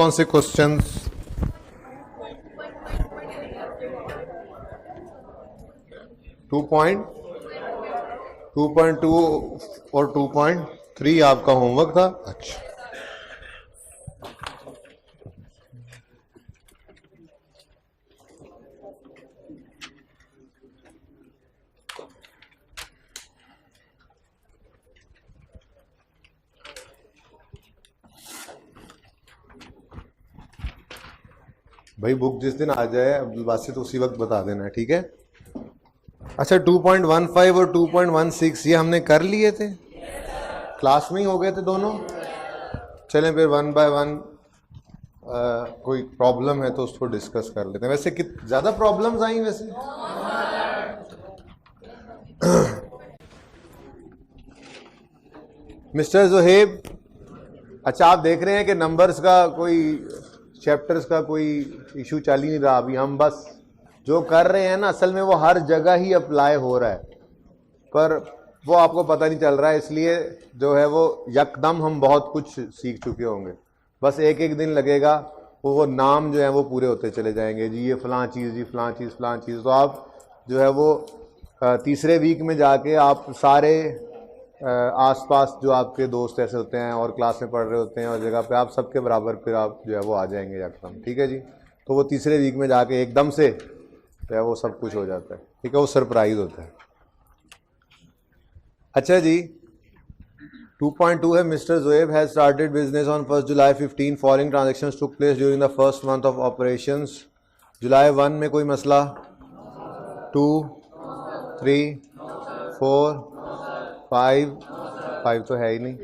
कौन से questions? Two point 2.2 और 2.3 आपका होमवर्क था। अच्छा, भाई बुक जिस दिन आ जाए अब्दुल बासित उसी वक्त बता देना, ठीक है? अच्छा, 2.15 और 2.16 ये हमने कर लिए थे, क्लास में ही हो गए थे दोनों। चलें फिर वन बाय वन, कोई प्रॉब्लम है तो उसको डिस्कस कर लेते हैं। वैसे ज़्यादा प्रॉब्लम्स आई वैसे? मिस्टर जोहेब, अच्छा आप देख रहे हैं कि नंबर्स का कोई, चैप्टर्स का कोई इशू चल ही नहीं रहा अभी। हम बस जो कर रहे हैं ना, असल में वो हर जगह ही अप्लाई हो रहा है, पर वो आपको पता नहीं चल रहा है। इसलिए जो है वो यकदम हम बहुत कुछ सीख चुके होंगे। बस एक एक दिन लगेगा, वो नाम जो है वो पूरे होते चले जाएंगे। जी ये फ़लाँ चीज़, जी फ़लाँ चीज़, फ़लाँ चीज़। तो आप जो है वो तीसरे वीक में जाके आप सारे आसपास जो आपके दोस्त ऐसे होते हैं और क्लास में पढ़ रहे होते हैं और जगह पे, आप सबके बराबर फिर आप जो है वो आ जाएंगे यकदम, ठीक है जी? तो वो तीसरे वीक में जाके एकदम से जो है वो सब कुछ हो जाता है, ठीक है? वो सरप्राइज होता है। अच्छा जी, 2.2 है, mister Zoeb has started business on 1 July 15। Following transactions took place during the first month of operations. जुलाई 1 में कोई मसला? 2, 3, 4, 5 तो है ही नहीं।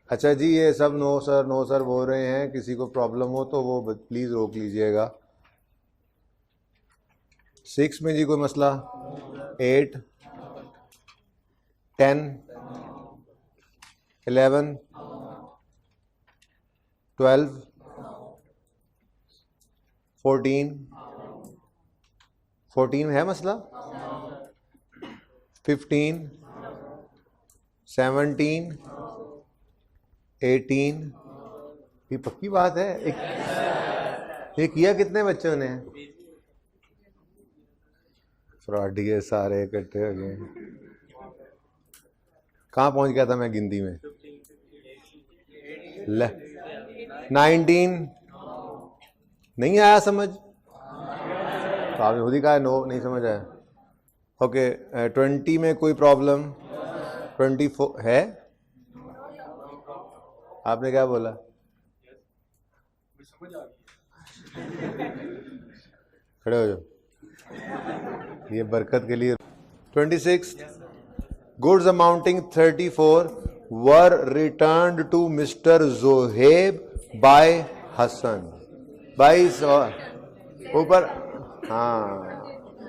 अच्छा जी, ये सब नो सर बोल रहे हैं। किसी को प्रॉब्लम हो तो वो प्लीज़ रोक लीजिएगा। 6 में जी कोई मसला? 8, 10, 11, 12, 14 है मसला? 15, 17, 18। ये पक्की बात है? ये किया कितने बच्चों ने? फ्रॉडी है सारे इकट्ठे हो गए। कहाँ पहुंच गया था मैं गिनती में? 19 नहीं आया समझ? तो आपने खुद ही कहा नो, नहीं समझ आया। ओके, 20 में कोई प्रॉब्लम? 24 है? आपने क्या बोला? खड़े हो जाओ, ये बरकत के लिए। 26, goods amounting 34 were returned to mister Zoheb by Hasan. 22 ऊपर, हाँ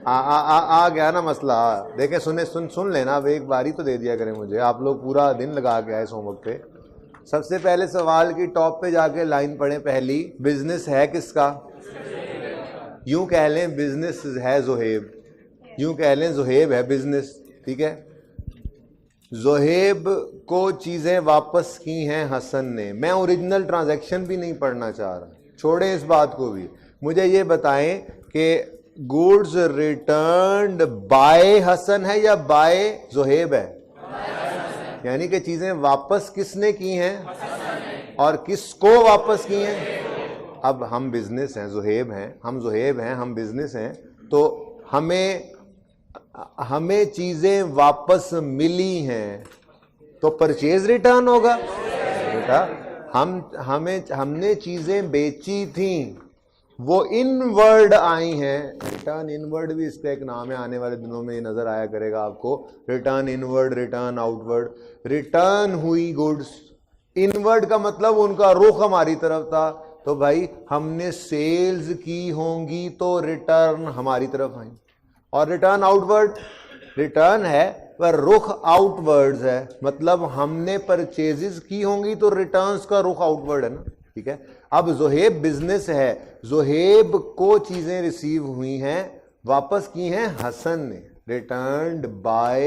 आ गया ना मसला। देखें, सुन लेना। अब एक बारी तो दे दिया करें मुझे, आप लोग पूरा दिन लगा के आए होमवर्क पे। सबसे पहले सवाल की टॉप पे जाके लाइन पढ़ें पहली। बिजनेस है किसका? यूं कह लें बिजनेस है जोहेब, यूं कह लें जोहेब है बिजनेस, ठीक है? जोहेब को चीज़ें वापस की हैं हसन ने। मैं ओरिजिनल ट्रांजैक्शन भी नहीं पढ़ना चाह रहा, छोड़ें इस बात को भी। मुझे ये बताएं कि गुड्स रिटर्न्ड बाय हसन है या बाय जोहेब है? यानी कि चीज़ें वापस किसने की हैं और किसको वापस की हैं? अब हम बिजनेस हैं, जोहेब हैं, हम जोहेब हैं, हम बिजनेस हैं, तो हमें चीज़ें वापस मिली हैं तो परचेज रिटर्न होगा बेटा। हमने चीज़ें बेची थी, वो इनवर्ड आई हैं। रिटर्न इनवर्ड भी इसका एक नाम है, आने वाले दिनों में ये नज़र आया करेगा आपको। Return inward, return outward. Return हुई गुड्स, इनवर्ड का मतलब उनका रुख हमारी तरफ था। तो भाई हमने सेल्स की होंगी तो रिटर्न हमारी तरफ आई। और रिटर्न आउटवर्ड, रिटर्न है पर रुख आउटवर्ड्स है, मतलब हमने परचेजेस की होंगी तो रिटर्न्स का रुख आउटवर्ड है ना, ठीक है? अब जोहेब बिजनेस है, जोहेब को चीजें रिसीव हुई हैं, वापस की हैं हसन ने। Returned by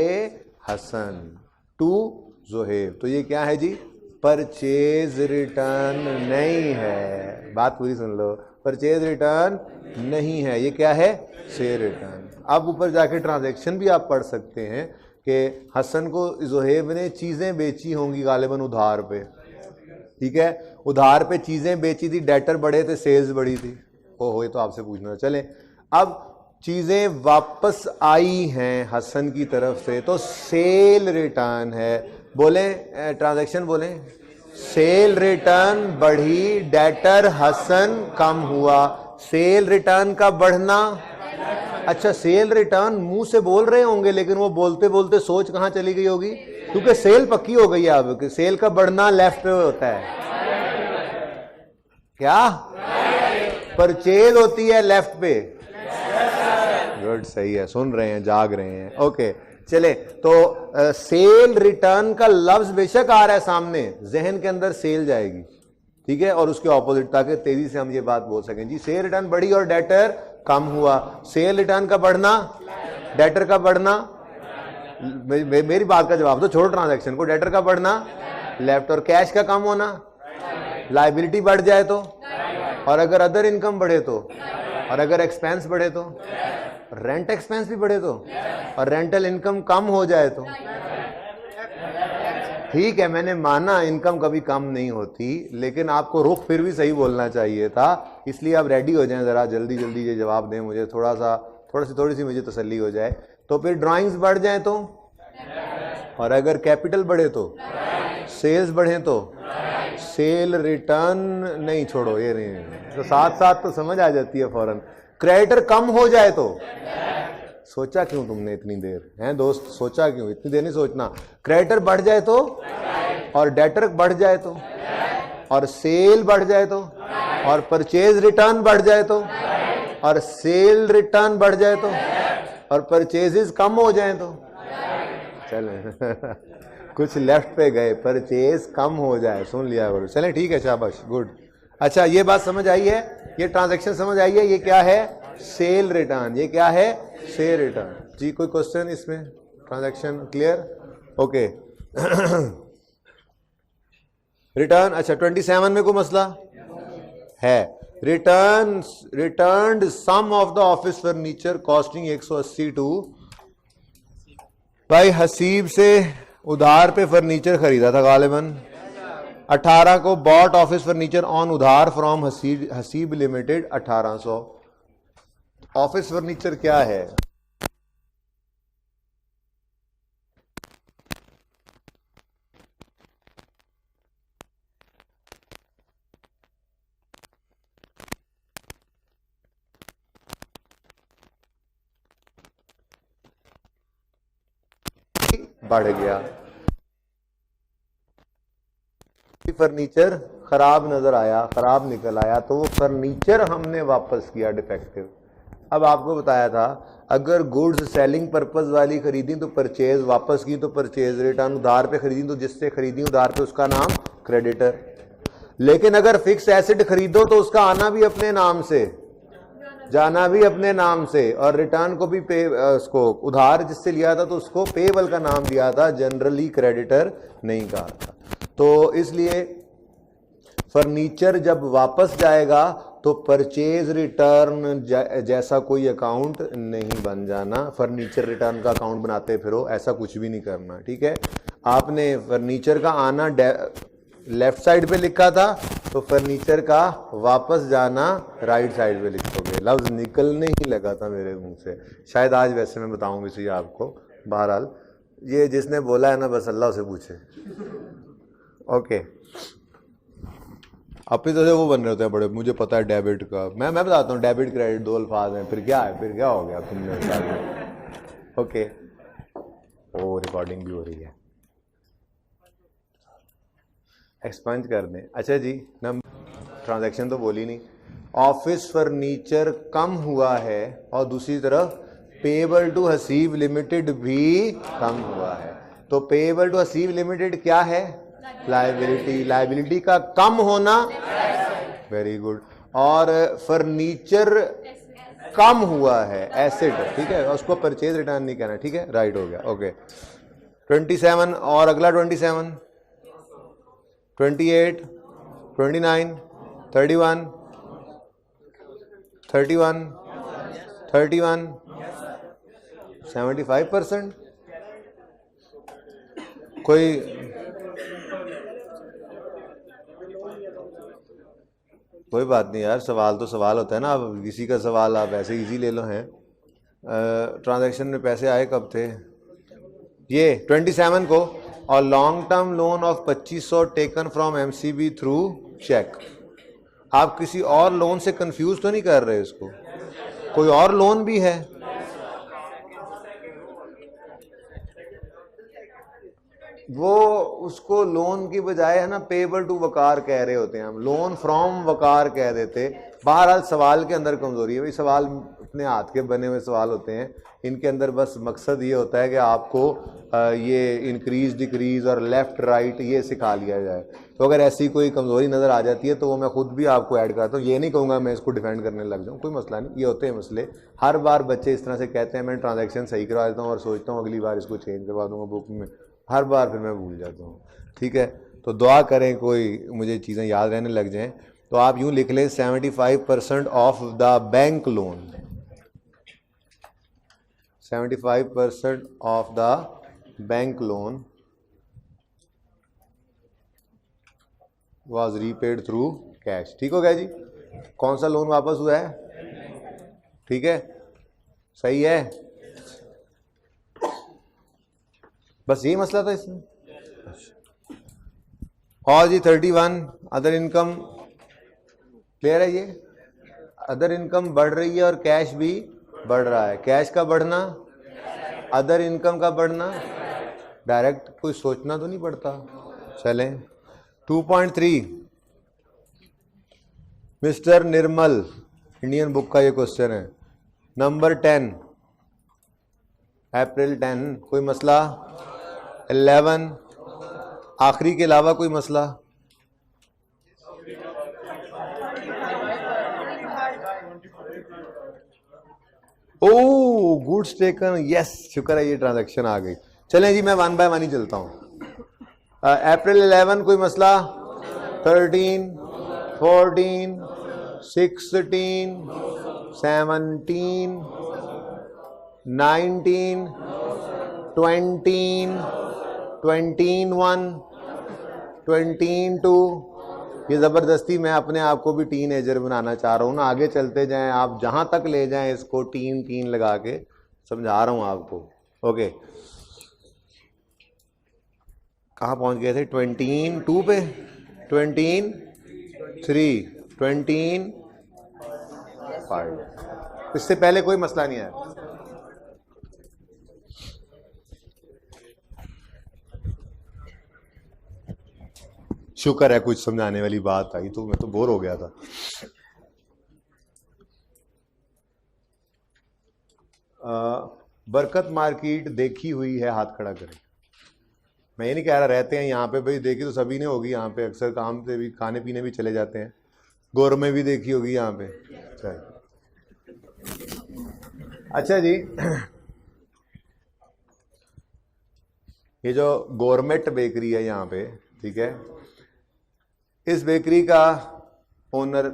Hasan to Zohaib. तो ये क्या है जी? परचेज रिटर्न नहीं है। बात पूरी सुन लो, परचेज रिटर्न नहीं है, ये क्या है? Cell return. अब ऊपर जाके ट्रांजैक्शन भी आप पढ़ सकते हैं कि हसन को जोहेब ने चीज़ें बेची होंगी गालिबन उधार पे, ठीक है, उधार पे चीज़ें बेची थी, डेटर बढ़े थे, सेल्स बढ़ी थी। ओहो, ये तो आपसे पूछना। चले, अब चीज़ें वापस आई हैं हसन की तरफ से, तो सेल रिटर्न है। बोले ट्रांजैक्शन, बोले सेल रिटर्न बढ़ी, डेटर हसन कम हुआ। सेल रिटर्न का बढ़ना, अच्छा सेल रिटर्न मुंह से बोल रहे होंगे, लेकिन वो बोलते बोलते सोच कहां चली गई होगी, क्योंकि सेल पक्की हो गई है अब कि सेल का बढ़ना लेफ्ट पे होता है। क्या परचेज होती है लेफ्ट पे? गुड, सही है, सुन रहे हैं, जाग रहे हैं। ओके, चले, तो सेल रिटर्न का लफ्ज बेशक आ रहा है सामने, जहन के अंदर सेल जाएगी, ठीक है, और उसके ऑपोजिट, ताकि तेजी से हम ये बात बोल सकें। जी, सेल रिटर्न बढ़ी और डेटर कम हुआ। सेल रिटर्न का बढ़ना, डेटर का बढ़ना, मेरी बात का जवाब दो, छोड़ो ट्रांजैक्शन को। डेटर का बढ़ना लेफ्ट, और कैश का कम होना, लायबिलिटी बढ़ जाए तो, और अगर अदर इनकम बढ़े तो, और अगर एक्सपेंस बढ़े तो, रेंट एक्सपेंस भी बढ़े तो, और रेंटल इनकम कम हो जाए तो। ठीक है, मैंने माना इनकम कभी कम नहीं होती, लेकिन आपको रुख फिर भी सही बोलना चाहिए था, इसलिए आप रेडी हो जाएं, जरा जल्दी जल्दी ये जवाब दें मुझे, थोड़ी सी मुझे तसल्ली हो जाए। तो फिर ड्राइंग्स बढ़ जाए तो, और अगर कैपिटल बढ़े तो, सेल्स बढ़े तो, सेल रिटर्न नहीं, छोड़ो ये नहीं, तो साथ साथ तो समझ आ जाती है फौरन। क्रेडिटर कम हो जाए तो, सोचा क्यों तुमने इतनी देर, हैं दोस्त, सोचा क्यों, इतनी देर नहीं सोचना। क्रेडिटर बढ़ जाए तो, और डेटर बढ़ जाए तो, और सेल बढ़ जाए तो, और परचेज रिटर्न बढ़ जाए तो, और सेल रिटर्न बढ़ जाए तो, और परचेजेस कम हो जाए तो, चले कुछ लेफ्ट पे गए, परचेज कम हो जाए, सुन लिया करो। चले ठीक है, शाबाश, गुड। अच्छा, ये बात समझ आई है, ये ट्रांजैक्शन समझ आई है, ये क्या है? Cell return. ये क्या है? Cell return. जी, कोई क्वेश्चन इसमें? Transaction clear? ओके। रिटर्न, अच्छा 27 में कोई मसला है? Return some of the office furniture costing 180 to, भाई हसीब से उधार पे फर्नीचर खरीदा था गालिबन, 18 को बॉट ऑफिस फर्नीचर ऑन उधार from Haseeb limited 1800। Office furniture क्या है? बढ़ गया, फर्नीचर खराब नजर आया, खराब निकल आया, तो वो फर्नीचर हमने वापस किया डिफेक्टिव। अब आपको बताया था, अगर गुड्स सेलिंग पर्पस वाली खरीदी तो परचेज, वापस की तो परचेज रिटर्न, उधार पे खरीदी तो जिससे खरीदी उधार पे उसका नाम क्रेडिटर। लेकिन अगर फिक्स एसेट खरीदो तो उसका आना भी अपने नाम से, जाना भी अपने नाम से, और रिटर्न को भी पे, उसको उधार जिससे लिया था तो उसको पेबल का नाम दिया था, जनरली क्रेडिटर नहीं कहा था। तो इसलिए फर्नीचर जब वापस जाएगा तो परचेज रिटर्न जैसा कोई अकाउंट नहीं बन जाना। फर्नीचर रिटर्न का अकाउंट बनाते फिरो, ऐसा कुछ भी नहीं करना, ठीक है। आपने फर्नीचर का आना लेफ्ट साइड पे लिखा था, तो फर्नीचर का वापस जाना राइट साइड पे लिखोगे। लफ्ज निकलने ही लगा था मेरे मुंह से, शायद आज वैसे मैं बताऊंगी इसी आपको। बहरहाल ये जिसने बोला है ना, बस अल्लाह से पूछे। ओके, अपनी तरह से वो बन रहे होते हैं बड़े, मुझे पता है डेबिट का, मैं बताता हूँ, डेबिट क्रेडिट दो अल्फाज हैं, फिर क्या है, फिर क्या हो गया तुमने। ओके, ओ रिकॉर्डिंग भी हो रही है, एक्सपेंज कर दें। अच्छा जी, नंबर ट्रांजैक्शन तो बोली नहीं। ऑफिस फर्नीचर कम हुआ है, और दूसरी तरफ पेएबल टू हसीब लिमिटेड भी कम हुआ है। तो पेएबल टू हसीब लिमिटेड क्या है? लायबिलिटी। लायबिलिटी का कम होना, वेरी गुड। और फर्नीचर कम हुआ है, एसेट, ठीक है, उसको परचेज रिटर्न नहीं कहना, ठीक है, राइट हो गया। ओके, 27 और अगला 27 28, 29, 31, 31, 31, 75%। कोई बात नहीं यार, सवाल तो सवाल होता है ना। अब किसी का सवाल आप ऐसे इजी ले लो। हैं ट्रांजैक्शन में पैसे आए कब थे? ये 27 को। और long term loan of 2500 taken from MCB through cheque. आप किसी और लोन से कंफ्यूज तो नहीं कर रहे इसको? कोई और लोन भी है? वो उसको लोन की बजाय है ना पेबल टू वकार कह रहे होते हैं हम, लोन फ्रॉम वकार कह देते। बहरहाल सवाल के अंदर कमजोरी है भाई। सवाल अपने हाथ के बने हुए सवाल होते हैं, इनके अंदर बस मकसद ये होता है कि आपको ये इंक्रीज डिक्रीज और लेफ्ट राइट ये सिखा लिया जाए। तो अगर ऐसी कोई कमजोरी नज़र आ जाती है तो वो मैं खुद भी आपको ऐड करता हूँ। ये नहीं कहूँगा मैं इसको डिफेंड करने लग जाऊँ, कोई मसला नहीं। ये होते हैं मसले। हर बार बच्चे इस तरह से कहते हैं मैं ट्रांजैक्शन सही करवा देता हूँ और सोचता हूँ अगली बार इसको चेंज करवा दूँगा बुक में। हर बार फिर मैं भूल जाता हूँ। ठीक है, तो दुआ करें कोई मुझे चीज़ें याद रहने लग जाएं। तो आप यूँ लिख लें 75% of the bank loan, 75% of the bank loan was repaid through cash। ठीक हो गया जी? कौन सा लोन वापस हुआ है? ठीक है, सही है। बस यही मसला था इसमें। और जी 31 अदर इनकम क्लियर है। ये अदर इनकम बढ़ रही है और कैश भी बढ़ रहा है। कैश का बढ़ना, अदर इनकम का बढ़ना, डायरेक्ट कोई सोचना तो नहीं पड़ता। चलें 2.3 मिस्टर निर्मल, इंडियन बुक का ये क्वेश्चन है। नंबर 10 अप्रैल 10 कोई मसला? 11 आखिरी के अलावा कोई मसला? ओह गुड्स टेकन, यस शुक्र है ये ट्रांजैक्शन आ गई। चलें जी मैं वन बाय वन ही चलता हूँ। अप्रैल 11 कोई मसला? 13, 14, 16, 17, 19, 20, 21, 22। ये ज़बरदस्ती मैं अपने आप को भी टीन एजर बनाना चाह रहा हूँ ना। आगे चलते जाएं, आप जहाँ तक ले जाएं इसको टीन लगा के समझा रहा हूँ आपको। ओके, कहाँ पहुँच गए थे? 22 पे, 23, 25। इससे पहले कोई मसला नहीं आया। शुक्र है कुछ समझाने वाली बात आई, तो मैं तो बोर हो गया था। बरकत मार्केट देखी हुई है, हाथ खड़ा करें। मैं ये नहीं कह रहा रहते हैं यहाँ पे, भाई देखी तो सभी ने होगी। यहाँ पे अक्सर काम से भी खाने पीने भी चले जाते हैं। गौर में भी देखी होगी यहाँ पे। अच्छा जी, ये जो गवर्नमेंट बेकरी है यहाँ पे, ठीक है, इस बेकरी का ओनर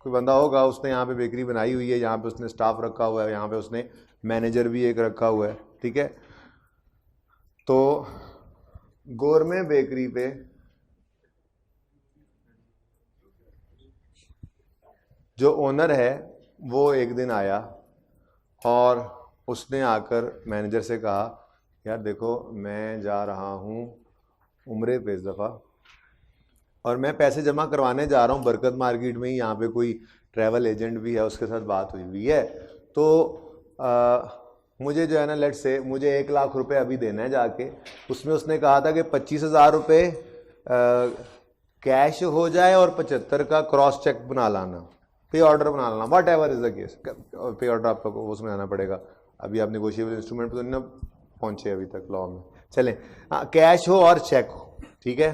कोई बंदा होगा, उसने यहाँ पे बेकरी बनाई हुई है। यहाँ पे उसने स्टाफ रखा हुआ है, यहाँ पे उसने मैनेजर भी एक रखा हुआ है। ठीक है, तो गोरमे बेकरी पे जो ओनर है वो एक दिन आया और उसने आकर मैनेजर से कहा यार देखो मैं जा रहा हूँ उम्रे पे इस दफ़ा और मैं पैसे जमा करवाने जा रहा हूँ बरकत मार्केट में ही। यहाँ पे कोई ट्रैवल एजेंट भी है, उसके साथ बात हुई हुई है। तो मुझे जो है ना, लेट से मुझे 1 लाख रुपए अभी देना है जाके। उसमें उसने कहा था कि 25,000 रुपये कैश हो जाए और 75 का क्रॉस चेक बना लाना, पे ऑर्डर बना लाना, what ever is the case. पे ऑर्डर आपको उसमें आना पड़ेगा। अभी आप नेगोशिएबल इंस्ट्रूमेंट पर तो नहीं पहुंचे अभी तक लॉ में। चलें, कैश हो और चेक हो, ठीक है।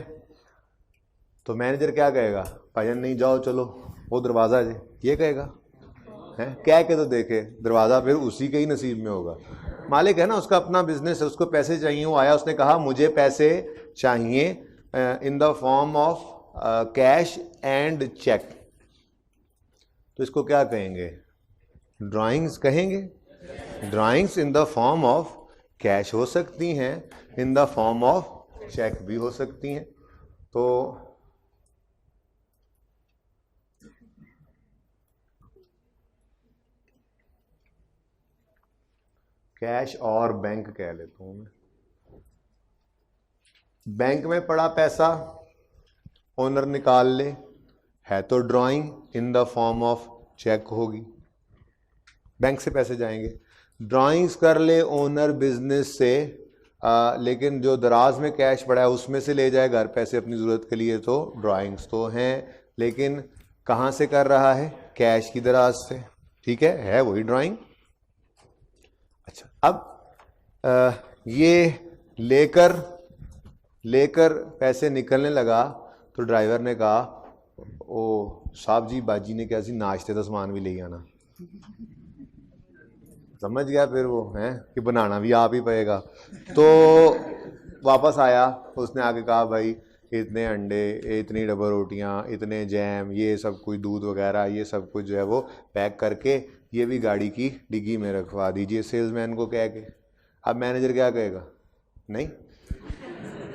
तो मैनेजर क्या कहेगा? भाईजान नहीं जाओ चलो वो दरवाज़ा है, ये कहेगा है? कह के तो देखे, दरवाज़ा फिर उसी के ही नसीब में होगा। मालिक है ना, उसका अपना बिजनेस है, उसको पैसे चाहिए। वो आया, उसने कहा मुझे पैसे चाहिए in the form of cash and cheque, तो इसको क्या कहेंगे? ड्राइंग्स कहेंगे। Drawings in the form of cash हो सकती हैं, in the form of cheque भी हो सकती हैं। तो कैश और बैंक कह लेता हूं मैं। बैंक में पड़ा पैसा ओनर निकाल ले, है तो drawing in the form of cheque होगी, बैंक से पैसे जाएंगे। ड्राइंग्स कर ले ओनर बिजनेस से, लेकिन जो दराज में कैश पड़ा है उसमें से ले जाए घर पैसे अपनी ज़रूरत के लिए, तो ड्राइंग्स तो हैं, लेकिन कहाँ से कर रहा है? कैश की दराज से, ठीक है वही ड्राइंग। अच्छा, अब ये लेकर पैसे निकलने लगा तो ड्राइवर ने कहा, ओ साहब जी बाजी ने क्या सी नाश्ते का सामान भी ले आना। समझ गया फिर वो है कि बनाना भी आप ही पड़ेगा। तो वापस आया, उसने आके कहा भाई इतने अंडे, इतनी डबल रोटियां, इतने जैम, ये सब कुछ दूध वगैरह, ये सब कुछ जो है वो पैक करके ये भी गाड़ी की डिग्गी में रखवा दीजिए सेल्समैन को कह के। अब मैनेजर क्या कहेगा?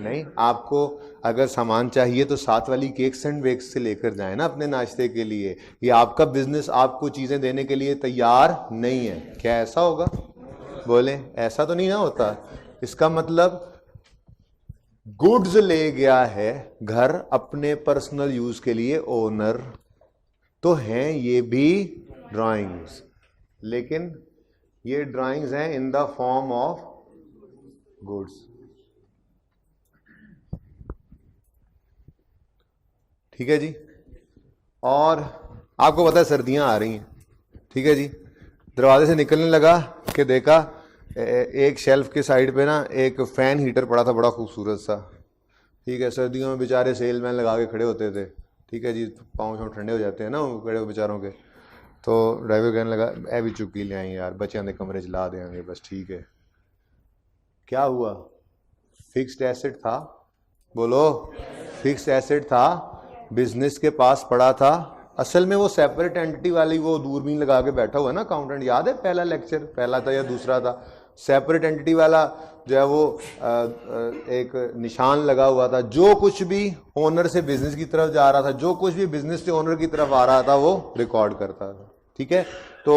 नहीं, आपको अगर सामान चाहिए तो साथ वाली केक सैंडविच से लेकर जाए ना अपने नाश्ते के लिए। ये आपका बिजनेस आपको चीज़ें देने के लिए तैयार नहीं है। क्या ऐसा होगा? बोले ऐसा तो नहीं ना होता। इसका मतलब गुड्स ले गया है घर अपने पर्सनल यूज के लिए ओनर, तो हैं ये भी ड्राइंग्स, लेकिन ये ड्राइंग्स हैं in the form of goods. ठीक है जी। और आपको पता है सर्दियां आ रही हैं, ठीक है जी। दरवाजे से निकलने लगा कि देखा एक शेल्फ के साइड पे ना एक फैन हीटर पड़ा था, बड़ा खूबसूरत सा, ठीक है। सर्दियों में बेचारे सेलमैन लगा के खड़े होते थे, ठीक है जी, पाँव ठंडे हो जाते हैं ना वो खड़े बेचारों के। तो ड्राइवर कहने लगा ए भी चुकी ले आई यार, बच्चे आने कमरे चला देंगे बस, ठीक है। क्या हुआ? फिक्स्ड एसेट था, बोलो फिक्स्ड एसेट था, बिजनेस के पास पड़ा था। असल में वो सेपरेट एंटिटी वाली वो दूरबीन लगा के बैठा हुआ है ना अकाउंटेंट, याद है पहला लेक्चर, पहला था या दूसरा था? सेपरेट एंटिटी वाला जो है वो एक निशान लगा हुआ था, जो कुछ भी ओनर से बिजनेस की तरफ जा रहा था, जो कुछ भी बिजनेस से ओनर की तरफ आ रहा था वो रिकॉर्ड करता था, ठीक है। तो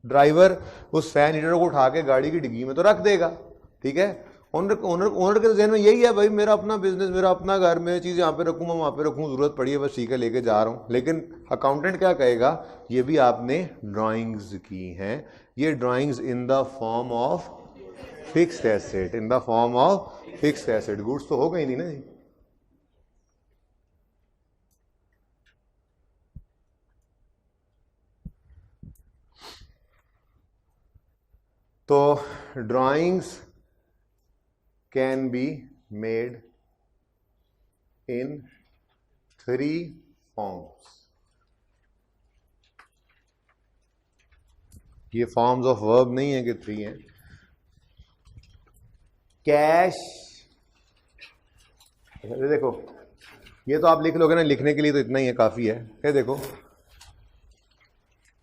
ड्राइवर उस फैन हीटर को उठा के गाड़ी की डिग्गी में तो रख देगा, ठीक है। ओनर के जहन में यही है भाई मेरा अपना बिजनेस, मेरा अपना घर, मैं चीज़ यहाँ पे रखूँ, मैं वहाँ पे रखूँ, ज़रूरत पड़ी है बस ठीक है लेके जा रहा हूँ। लेकिन अकाउंटेंट क्या कहेगा? ये भी आपने ड्राइंग्स की हैं, ये drawings in the form of fixed asset, in the form of fixed asset. Goods तो हो गई नहीं ना जी। तो drawings can be made in 3 forms. ये फॉर्म्स ऑफ वर्ब नहीं है कि 3 हैं। कैश, देखो ये तो आप लिख लोगे ना, लिखने के लिए तो इतना ही है, काफी है। ये देखो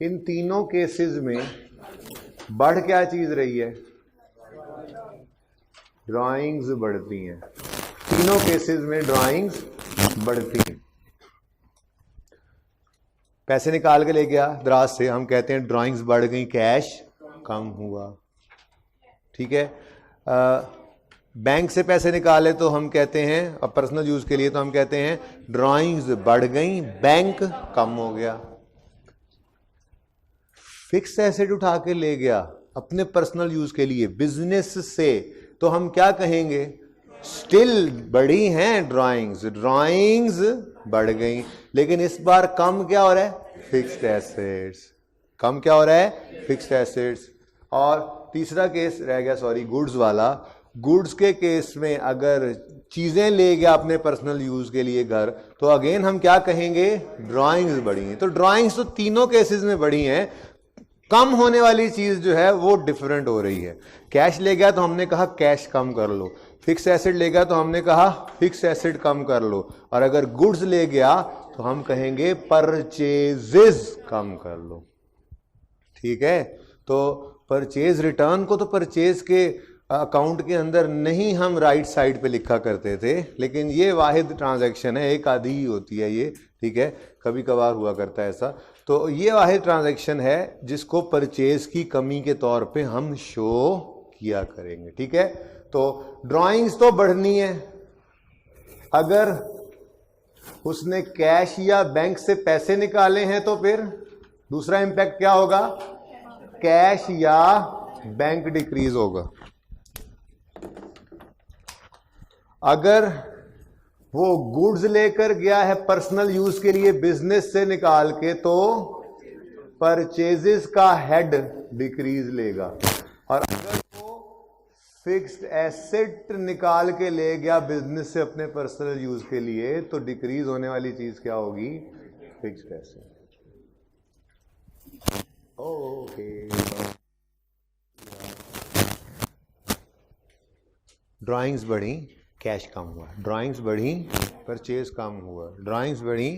इन तीनों केसेस में बढ़ क्या चीज रही है? ड्राइंग्स बढ़ती हैं, तीनों केसेस में ड्राइंग्स बढ़ती हैं। पैसे निकाल के ले गया दराज से, हम कहते हैं ड्राइंग्स बढ़ गई, कैश कम हुआ, ठीक है। बैंक से पैसे निकाले तो हम कहते हैं, अब पर्सनल यूज के लिए तो हम कहते हैं ड्राइंग्स बढ़ गई, बैंक कम हो गया। फिक्स एसेट उठा के ले गया अपने पर्सनल यूज के लिए बिजनेस से, तो हम क्या कहेंगे? स्टिल बढ़ी हैं ड्राइंग्स, ड्राइंग्स बढ़ गई, लेकिन इस बार कम क्या हो रहा है? Fixed assets. कम क्या हो रहा है? Fixed assets. और तीसरा केस रह गया, सॉरी, गुड्स वाला। गुड्स के केस में अगर चीजें ले गया अपने पर्सनल यूज के लिए घर, तो अगेन हम क्या कहेंगे? ड्राइंग्स बढ़ी हैं। तो ड्राइंग्स तो तीनों केसेस में बढ़ी हैं, कम होने वाली चीज जो है वो डिफरेंट हो रही है। कैश ले गया तो हमने कहा कैश कम कर लो, फिक्स एसेट ले गया तो हमने कहा फिक्स एसेट कम कर लो, और अगर गुड्स ले गया तो हम कहेंगे परचेजेस कम कर लो। ठीक है, तो परचेज रिटर्न को तो परचेज के अकाउंट के अंदर नहीं हम राइट साइड पे लिखा करते थे, लेकिन ये वाहिद ट्रांजैक्शन है, एक आधी ही होती है ये। ठीक है, कभी कभार हुआ करता है ऐसा। तो ये वाहिद ट्रांजैक्शन है जिसको परचेज की कमी के तौर पे हम शो किया करेंगे। ठीक है, तो ड्राइंग्स तो बढ़नी है। अगर उसने कैश या बैंक से पैसे निकाले हैं तो फिर दूसरा इंपैक्ट क्या होगा, कैश या बैंक डिक्रीज होगा। अगर वो गुड्स लेकर गया है पर्सनल यूज के लिए बिजनेस से निकाल के, तो परचेजेस का हेड डिक्रीज लेगा। और अगर वो फिक्स्ड एसेट निकाल के ले गया बिजनेस से अपने पर्सनल यूज के लिए, तो डिक्रीज होने वाली चीज क्या होगी, फिक्स्ड एसेट। ओके, ड्राइंग्स बढ़ी, कैश कम हुआ, ड्राइंग्स बढ़ी, परचेज कम हुआ, ड्राइंग्स बढ़ी,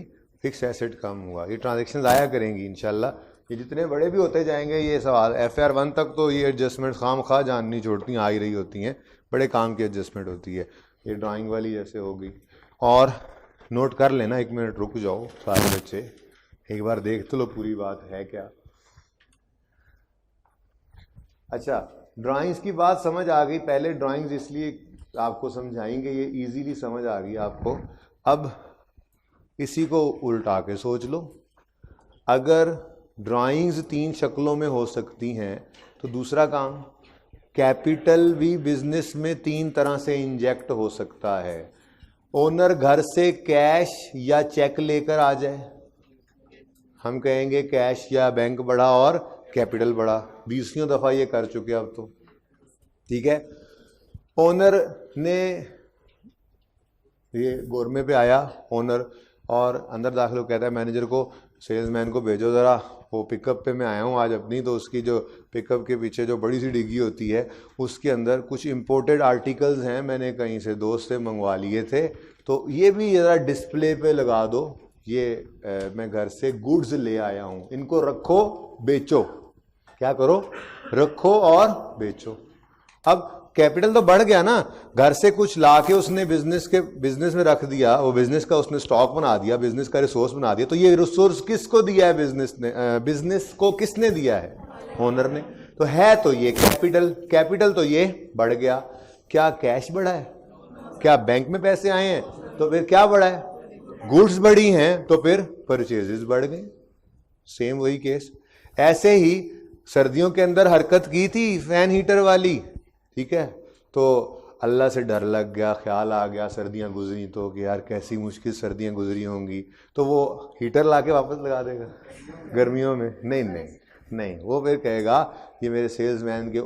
फिक्स एसेट कम हुआ। ये ट्रांजैक्शंस आया करेंगी इंशाल्लाह। ये जितने बड़े भी होते जाएंगे ये सवाल FR1 तक तो ये एडजस्टमेंट खाम खा जाननी छोड़ती आ ही रही होती हैं, बड़े काम की एडजस्टमेंट होती है। ये ड्राइंग वाली जैसे होगी, और नोट कर लेना, 1 मिनट रुक जाओ सारे बच्चे, एक बार देख तो लो पूरी बात है क्या। अच्छा, ड्राइंग्स की बात समझ आ गई। पहले ड्राइंग्स इसलिए आपको समझाएंगे, ये इजीली समझ आ गई आपको। अब इसी को उल्टा के सोच लो। अगर ड्राइंग्स 3 शक्लों में हो सकती हैं, तो दूसरा काम, कैपिटल भी बिजनेस में 3 तरह से इंजेक्ट हो सकता है। ओनर घर से कैश या चेक लेकर आ जाए, हम कहेंगे कैश या बैंक बढ़ा और कैपिटल बढ़ा। 20वीं दफा ये कर चुके अब तो। ठीक है, ओनर ने, ये गोरमे पे आया ओनर और अंदर दाखिल हो, कहता है मैनेजर को, सेल्समैन को भेजो ज़रा, वो पिकअप पे मैं आया हूँ आज अपनी, तो उसकी जो पिकअप के पीछे जो बड़ी सी डिग्गी होती है उसके अंदर कुछ इंपोर्टेड आर्टिकल्स हैं, मैंने कहीं से दोस्त से मंगवा लिए थे, तो ये भी ज़रा डिस्प्ले पे लगा दो। ये मैं घर से गुड्स ले आया हूँ, इनको रखो बेचो। क्या करो, रखो और बेचो। अब कैपिटल तो बढ़ गया ना, घर से कुछ लाके उसने बिजनेस में रख दिया, वो बिजनेस का उसने स्टॉक बना दिया, बिजनेस का रिसोर्स बना दिया। तो ये रिसोर्स किसको दिया है, बिजनेस ने। बिजनेस को किसने दिया है, ओनर ने। तो है तो ये कैपिटल तो ये बढ़ गया। क्या कैश बढ़ा है, क्या बैंक में पैसे आए हैं, तो फिर क्या बढ़ा है, गुड्स बढ़ी हैं, तो फिर परचेजेस बढ़ गए। सेम वही केस। ऐसे ही सर्दियों के अंदर हरकत की थी फैन हीटर वाली, ठीक है, तो अल्लाह से डर लग गया, ख्याल आ गया सर्दियां गुजरी तो कि यार कैसी मुश्किल सर्दियां गुजरी होंगी, तो वो हीटर लाके वापस लगा देगा गर्मियों में। नहीं, वो फिर कहेगा कि मेरे सेल्समैन के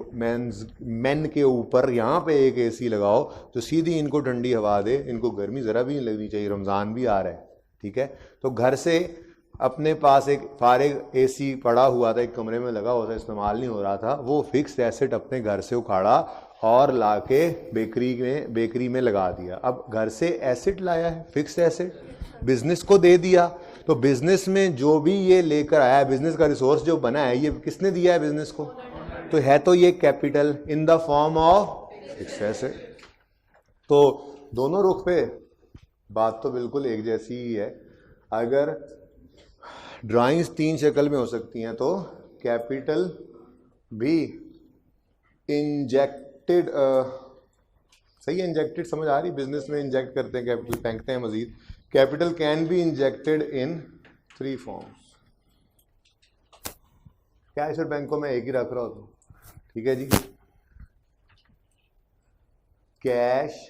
मैन के ऊपर यहाँ पे एक AC लगाओ तो सीधी इनको ठंडी हवा दे, इनको गर्मी ज़रा भी नहीं लगनी चाहिए, रमज़ान भी आ रहा है। ठीक है, तो घर से अपने पास एक फारिग AC पड़ा हुआ था, एक कमरे में लगा हुआ था, इस्तेमाल नहीं हो रहा था, वो फिक्स्ड एसेट अपने घर से उखाड़ा और लाके बेकरी में लगा दिया। अब घर से एसेट लाया है, फिक्स्ड एसेट, बिजनेस को दे दिया, तो बिजनेस में जो भी ये लेकर आया है, बिजनेस का रिसोर्स जो बना है, ये किसने दिया है बिजनेस को, तो है तो ये capital in the form of fixed asset. तो दोनों रुख पे बात तो बिल्कुल एक जैसी ही है। अगर ड्राइंग्स 3 शक्ल में हो सकती हैं, तो कैपिटल भी इंजेक्टेड, सही है, इंजेक्टेड समझ आ रही, बिजनेस में इंजेक्ट करते हैं कैपिटल, फेंकते हैं मजीद। Capital can be injected in 3 forms. Cash और बैंकों में एक ही रख रहा हूं, ठीक है जी। कैश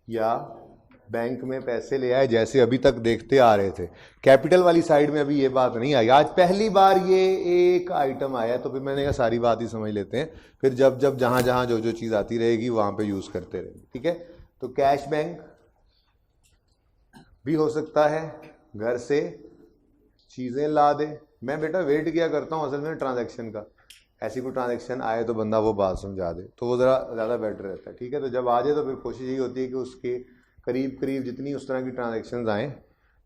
या बैंक में पैसे ले आए, जैसे अभी तक देखते आ रहे थे। कैपिटल वाली साइड में अभी ये बात नहीं आई, आज पहली बार ये एक आइटम आया, तो फिर मैंने कहा सारी बात ही समझ लेते हैं, फिर जब जहां जहां जो चीज़ आती रहेगी वहां पे यूज़ करते रहेंगे। ठीक है, तो कैश बैंक भी हो सकता है, घर से चीज़ें ला दे। मैं बेटा वेट किया करता हूँ असल में ट्रांजैक्शन का, ऐसी कोई ट्रांजैक्शन आए तो बंदा वो बात समझा दे, तो वो ज़रा ज़्यादा बेटर रहता है। ठीक है, तो जब आ जाए तो फिर कोशिश यही होती है कि उसके करीब करीब जितनी उस तरह की ट्रांजैक्शंस आएँ,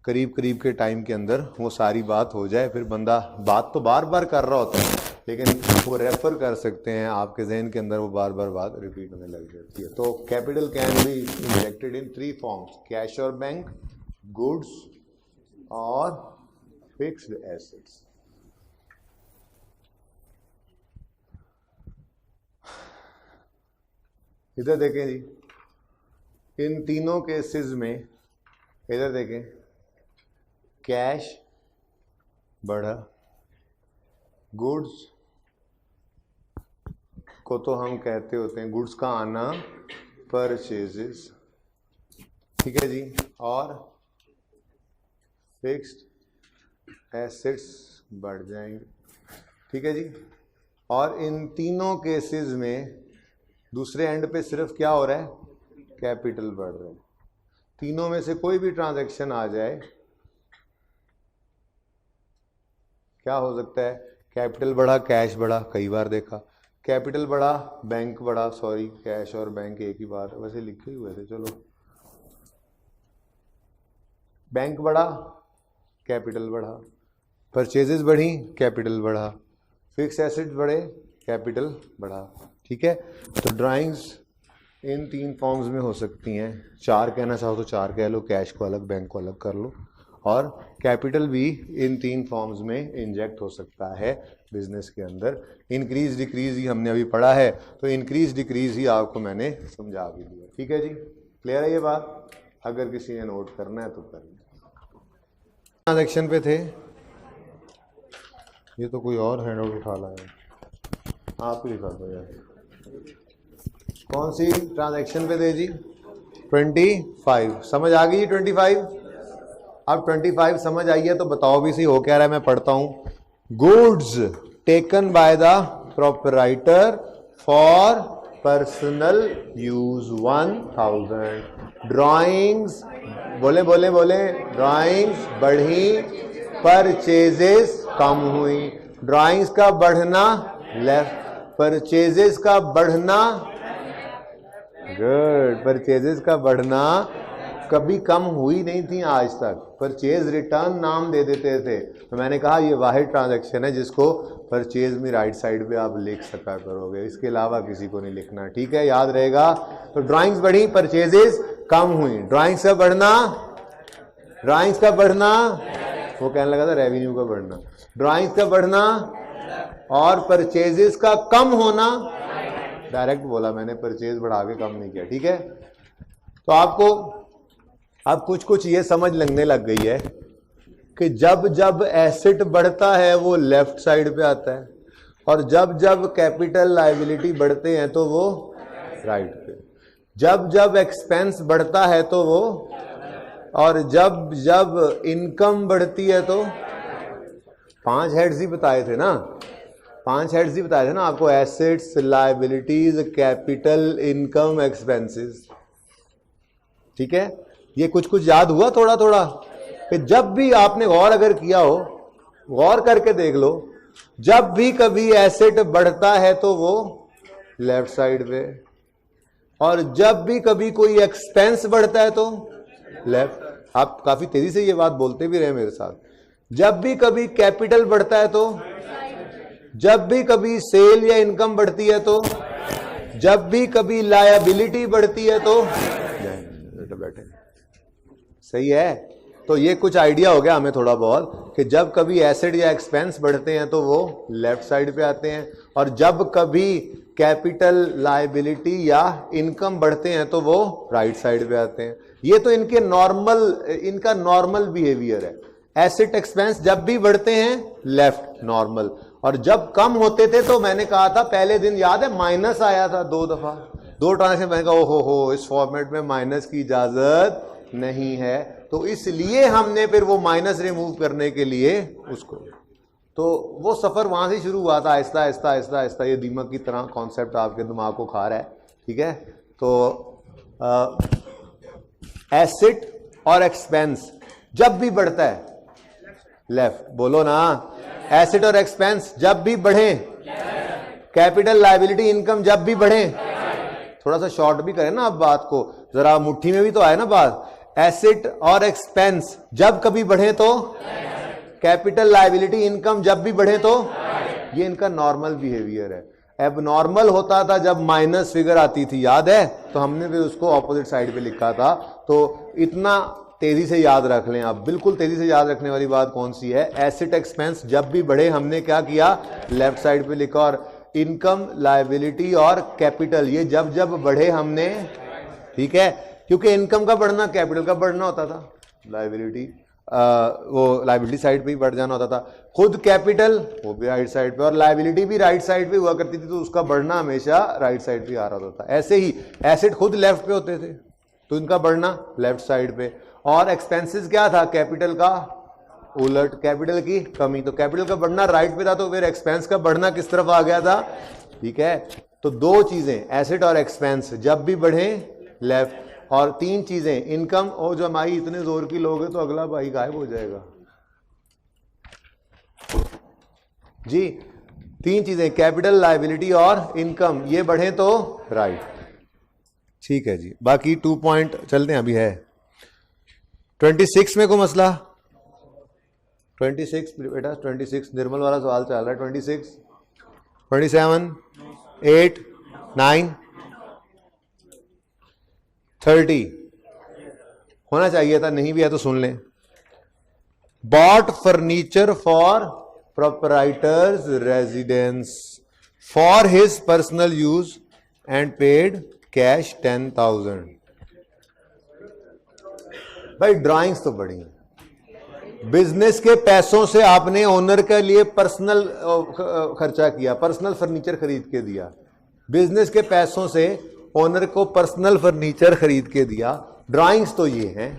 करीब करीब के टाइम के अंदर वो सारी बात हो जाए। फिर बंदा बात तो बार बार कर रहा होता है, लेकिन वो रेफर कर सकते हैं, आपके जहन के अंदर वो बार बार बात रिपीट होने लग जाती है। तो capital can be injected in 3 forms, cash और बैंक, गुड्स और फिक्स्ड एसेट्स। इधर देखें जी, इन तीनों केसेस में इधर देखें, कैश बढ़ा, गुड्स को तो हम कहते होते हैं, गुड्स का आना परचेजेस, ठीक है जी, और फिक्स्ड एसेट्स बढ़ जाएंगे, ठीक है जी। और इन तीनों केसेस में दूसरे एंड पे सिर्फ क्या हो रहा है, कैपिटल बढ़ रहा है। तीनों में से कोई भी ट्रांजैक्शन आ जाए, क्या हो सकता है, कैपिटल बढ़ा, कैश बढ़ा, कई बार देखा, कैपिटल बढ़ा, बैंक बढ़ा, सॉरी कैश और बैंक एक ही बात, वैसे लिखे हुए थे, चलो बैंक बढ़ा, कैपिटल बढ़ा, परचेजेस बढ़ी, कैपिटल बढ़ा, फिक्स एसेट्स बढ़े, कैपिटल बढ़ा, ठीक है। तो ड्राइंग्स इन 3 फॉर्म्स में हो सकती हैं, 4 कहना चाहो तो 4 कह लो, कैश को अलग, बैंक को अलग कर लो, और कैपिटल भी इन 3 फॉर्म्स में इंजेक्ट हो सकता है बिजनेस के अंदर। इंक्रीज डिक्रीज ही हमने अभी पढ़ा है, तो इंक्रीज डिक्रीज ही आपको मैंने समझा भी दिया, ठीक है जी, क्लियर है ये बात। अगर किसी ने नोट करना है तो कर लें। ट्रांजैक्शन पे थे, ये तो कोई और हैंड आउट उठा लाए, आप ही लिखा दो यार। कौन सी ट्रांजैक्शन पे थे जी, 25, समझ आ गई 25। अब 25 समझ आई है तो बताओ भी सही हो क्या रहा है, मैं पढ़ता हूं। Goods taken by the proprietor for personal use 1000, drawings बोले बोले बोले, ड्राइंग्स बढ़ी, परचेजेस कम हुई। ड्राइंग्स का बढ़ना लेफ्ट, परचेजेस का बढ़ना गुड, परचेजेस का बढ़ना कभी कम हुई नहीं थी आज तक, परचेज रिटर्न नाम दे देते थे। तो मैंने कहा ये वाहिद ट्रांजैक्शन है जिसको परचेज में राइट साइड पे आप लिख सका करोगे, इसके अलावा किसी को नहीं लिखना, ठीक है, याद रहेगा। तो ड्राइंग्स बढ़ी, परचेजेस कम हुई। ड्राइंग्स का बढ़ना, ड्राइंग्स का बढ़ना, वो कहने लगा था रेवेन्यू का बढ़ना, ड्राइंग्स का बढ़ना और परचेजेस का कम होना, डायरेक्ट बोला मैंने, परचेज बढ़ा के कम नहीं किया, ठीक है। तो आपको अब कुछ कुछ ये समझ लगने लग गई है कि जब जब एसेट बढ़ता है वो लेफ्ट साइड पे आता है, और जब जब कैपिटल लायबिलिटी बढ़ते हैं तो वो राइट पे, जब जब एक्सपेंस बढ़ता है तो वो, और जब जब इनकम बढ़ती है तो 5 हेड्स ही बताए थे ना, 5 हेड्स ही बताए थे ना आपको, assets, liabilities, capital, income, expenses, ठीक है। ये कुछ कुछ याद हुआ थोड़ा थोड़ा, कि जब भी आपने गौर अगर किया हो, गौर करके देख लो, जब भी कभी एसेट बढ़ता है तो वो लेफ्ट साइड पे, और जब भी कभी कोई एक्सपेंस बढ़ता है तो लेफ्ट। आप काफी तेजी से ये बात बोलते भी रहे मेरे साथ। जब भी कभी कैपिटल बढ़ता है तो, जब भी कभी सेल या इनकम बढ़ती है तो, जब भी कभी लायबिलिटी बढ़ती है तो, बैठे सही है। तो ये कुछ आइडिया हो गया हमें थोड़ा बहुत, कि जब कभी एसेट या एक्सपेंस बढ़ते हैं तो वो लेफ्ट साइड पे आते हैं, और जब कभी कैपिटल, लायबिलिटी या इनकम बढ़ते हैं तो वो राइट साइड पे आते हैं। ये तो इनके नॉर्मल, इनका नॉर्मल बिहेवियर है। एसेट एक्सपेंस जब भी बढ़ते हैं लेफ्ट नॉर्मल, और जब कम होते थे तो मैंने कहा था पहले दिन, याद है, माइनस आया था 2 दफा, 2 ट्रांजैक्शन। मैंने कहा ओहो इस फॉर्मेट में माइनस की इजाजत नहीं है, तो इसलिए हमने फिर वो माइनस रिमूव करने के लिए उसको, तो वो सफर वहां से शुरू हुआ था, आहिस्ता आहिस्ता आहिस्ता आहिस्ता। ये दीमक की तरह कॉन्सेप्ट आपके दिमाग को खा रहा है, ठीक है। तो एसेट और एक्सपेंस जब भी बढ़ता है लेफ्ट, बोलो ना, एसेट और एक्सपेंस जब भी बढ़े कैपिटल लायबिलिटी इनकम जब भी बढ़े, थोड़ा सा शॉर्ट भी करें ना आप बात को, जरा मुट्ठी में भी तो आए ना बात। एसेट और एक्सपेंस जब कभी बढ़े तो, कैपिटल लायबिलिटी इनकम जब भी बढ़े तो, ये इनका नॉर्मल बिहेवियर है। एबनॉर्मल होता था जब माइनस फिगर आती थी, याद है, तो हमने भी उसको ऑपोजिट साइड पे लिखा था। तो इतना तेजी से याद रख लें आप, बिल्कुल तेजी से याद रखने वाली बात कौन सी है, एसेट एक्सपेंस जब भी बढ़े हमने क्या किया, लेफ्ट साइड पे लिखा, और इनकम लायबिलिटी और कैपिटल ये जब जब बढ़े हमने, ठीक है, क्योंकि इनकम का बढ़ना कैपिटल का बढ़ना होता था, लायबिलिटी वो लायबिलिटी साइड पे ही बढ़ जाना होता था, खुद कैपिटल वो भी राइट साइड पे और लायबिलिटी भी राइट साइड पे हुआ करती थी, तो उसका बढ़ना हमेशा राइट साइड पे आ रहा होता था। ऐसे ही एसेट खुद लेफ्ट पे होते थे तो इनका बढ़ना लेफ्ट साइड पे, और एक्सपेंसेस क्या था, कैपिटल का उलट, कैपिटल की कमी, तो कैपिटल का बढ़ना राइट पे था, तो फिर एक्सपेंस का बढ़ना किस तरफ आ गया था, ठीक है। तो दो चीजें एसेट और एक्सपेंस जब भी बढ़े लेफ्ट, और तीन चीजें इनकम, और जो हमारी इतने जोर की लोग हैं तो अगला भाई गायब हो जाएगा जी। तीन चीजें कैपिटल लायबिलिटी और इनकम ये बढ़े तो राइट, ठीक है जी। बाकी 2 पॉइंट चलते हैं, अभी है 26 में कोई मसला, 26 बेटा 26 निर्मल वाला सवाल चल रहा है, 26 27 8 9 30 होना चाहिए था, नहीं भी है तो सुन लें। Bought furniture for proprietor's residence for his personal use and paid cash 10,000। भाई ड्राइंग्स तो बड़ी हैं, बिजनेस के पैसों से आपने ओनर के लिए पर्सनल खर्चा किया, पर्सनल फर्नीचर खरीद के दिया, बिजनेस के पैसों से ओनर को पर्सनल फर्नीचर खरीद के दिया, ड्राइंग्स तो ये हैं।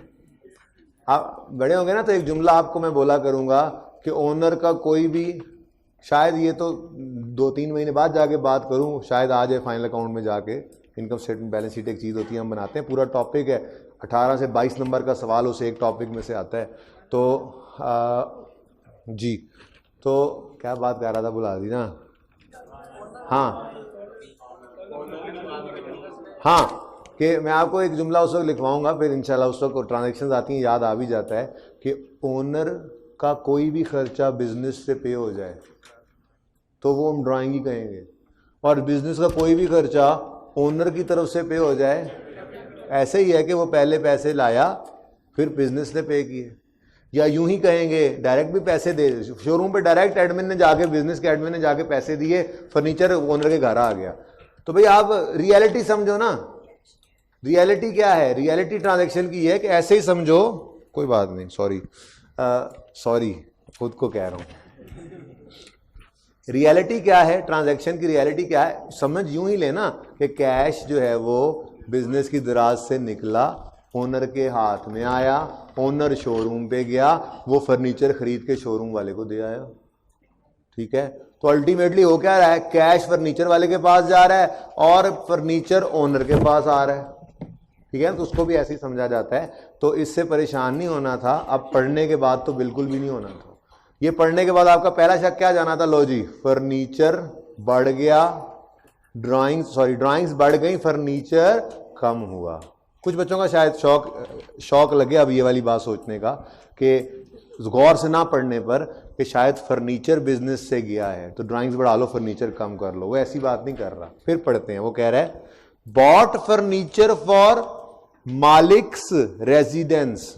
आप बड़े होंगे ना तो एक जुमला आपको मैं बोला करूंगा कि ओनर का कोई भी, शायद ये तो 2-3 महीने बाद जाके बात करूं, शायद आ जाए फाइनल अकाउंट में जाके, इनकम स्टेटमेंट बैलेंस शीट एक चीज़ होती है, हम बनाते हैं, पूरा टॉपिक है 18 से 22 नंबर का सवाल उस एक टॉपिक में से आता है। तो जी, तो क्या बात कर रहा था, बुला दी ना। हाँ कि मैं आपको एक जुमला उस वक्त लिखवाऊंगा, फिर इंशाल्लाह उस वक्त ट्रांजेक्शन आती हैं, याद आ भी जाता है कि ओनर का कोई भी खर्चा बिजनेस से पे हो जाए तो वो हम ड्राइंग ही कहेंगे, और बिजनेस का कोई भी खर्चा ओनर की तरफ से पे हो जाए, ऐसे ही है कि वो पहले पैसे लाया फिर बिजनेस ने पे किए, या यूं ही कहेंगे डायरेक्ट भी पैसे दे, शोरूम पे डायरेक्ट एडमिन ने जाके, बिजनेस के एडमिन ने जाके पैसे दिए, फर्नीचर ओनर के घर आ गया। तो भाई आप रियलिटी समझो ना, रियलिटी क्या है, रियलिटी ट्रांजैक्शन की है कि ऐसे ही समझो, कोई बात नहीं, सॉरी खुद को कह रहा हूं। रियलिटी क्या है, ट्रांजैक्शन की रियलिटी क्या है, समझ यूं ही लेना कि कैश जो है वो बिजनेस की दराज से निकला, ओनर के हाथ में आया, ओनर शोरूम पे गया, वो फर्नीचर खरीद के शोरूम वाले को दे आया, ठीक है। तो अल्टीमेटली हो क्या रहा है, कैश फर्नीचर वाले के पास जा रहा है और फर्नीचर ओनर के पास आ रहा है, ठीक है। तो उसको भी ऐसे ही समझा जाता है, तो इससे परेशान नहीं होना था। अब पढ़ने के बाद तो बिल्कुल भी नहीं होना था। ये पढ़ने के बाद आपका पहला शक क्या जाना था, लो जी फर्नीचर बढ़ गया, ड्राइंग्स बढ़ गई, फर्नीचर कम हुआ। कुछ बच्चों का शायद शौक लगे अब ये वाली बात सोचने का कि गौर से ना पढ़ने पर कि शायद फर्नीचर बिजनेस से गया है तो ड्राइंग्स बढ़ा लो, फर्नीचर कम कर लो। वो ऐसी बात नहीं कर रहा। फिर पढ़ते हैं, वो कह रहा है bot furniture for Malik's residence,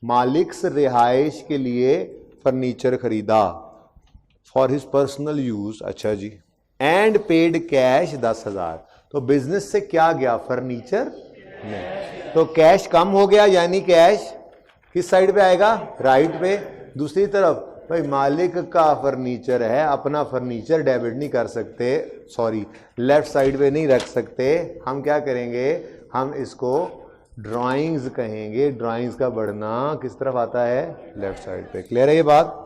Malik's रिहाइश के लिए फर्नीचर खरीदा, फॉर हिज पर्सनल यूज, अच्छा जी, एंड पेड कैश 10,000। तो बिजनेस से क्या गया, फर्नीचर नहीं, तो कैश कम हो गया, यानी कैश किस साइड पे आएगा, राइट पे। दूसरी तरफ भाई मालिक का फर्नीचर है, अपना फर्नीचर डेबिट नहीं कर सकते, सॉरी लेफ्ट साइड पे नहीं रख सकते, हम क्या करेंगे, हम इसको ड्राइंग्स कहेंगे। ड्राइंग्स का बढ़ना किस तरफ आता है, लेफ्ट साइड पे। क्लियर है ये बात।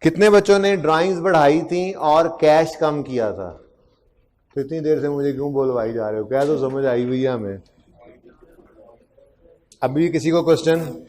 कितने बच्चों ने ड्राइंग्स बढ़ाई थी और कैश कम किया था? तो इतनी देर से मुझे क्यों बोलवाई जा रहे हो, क्या तो समझ आई हुई है हमें। अभी किसी को क्वेश्चन?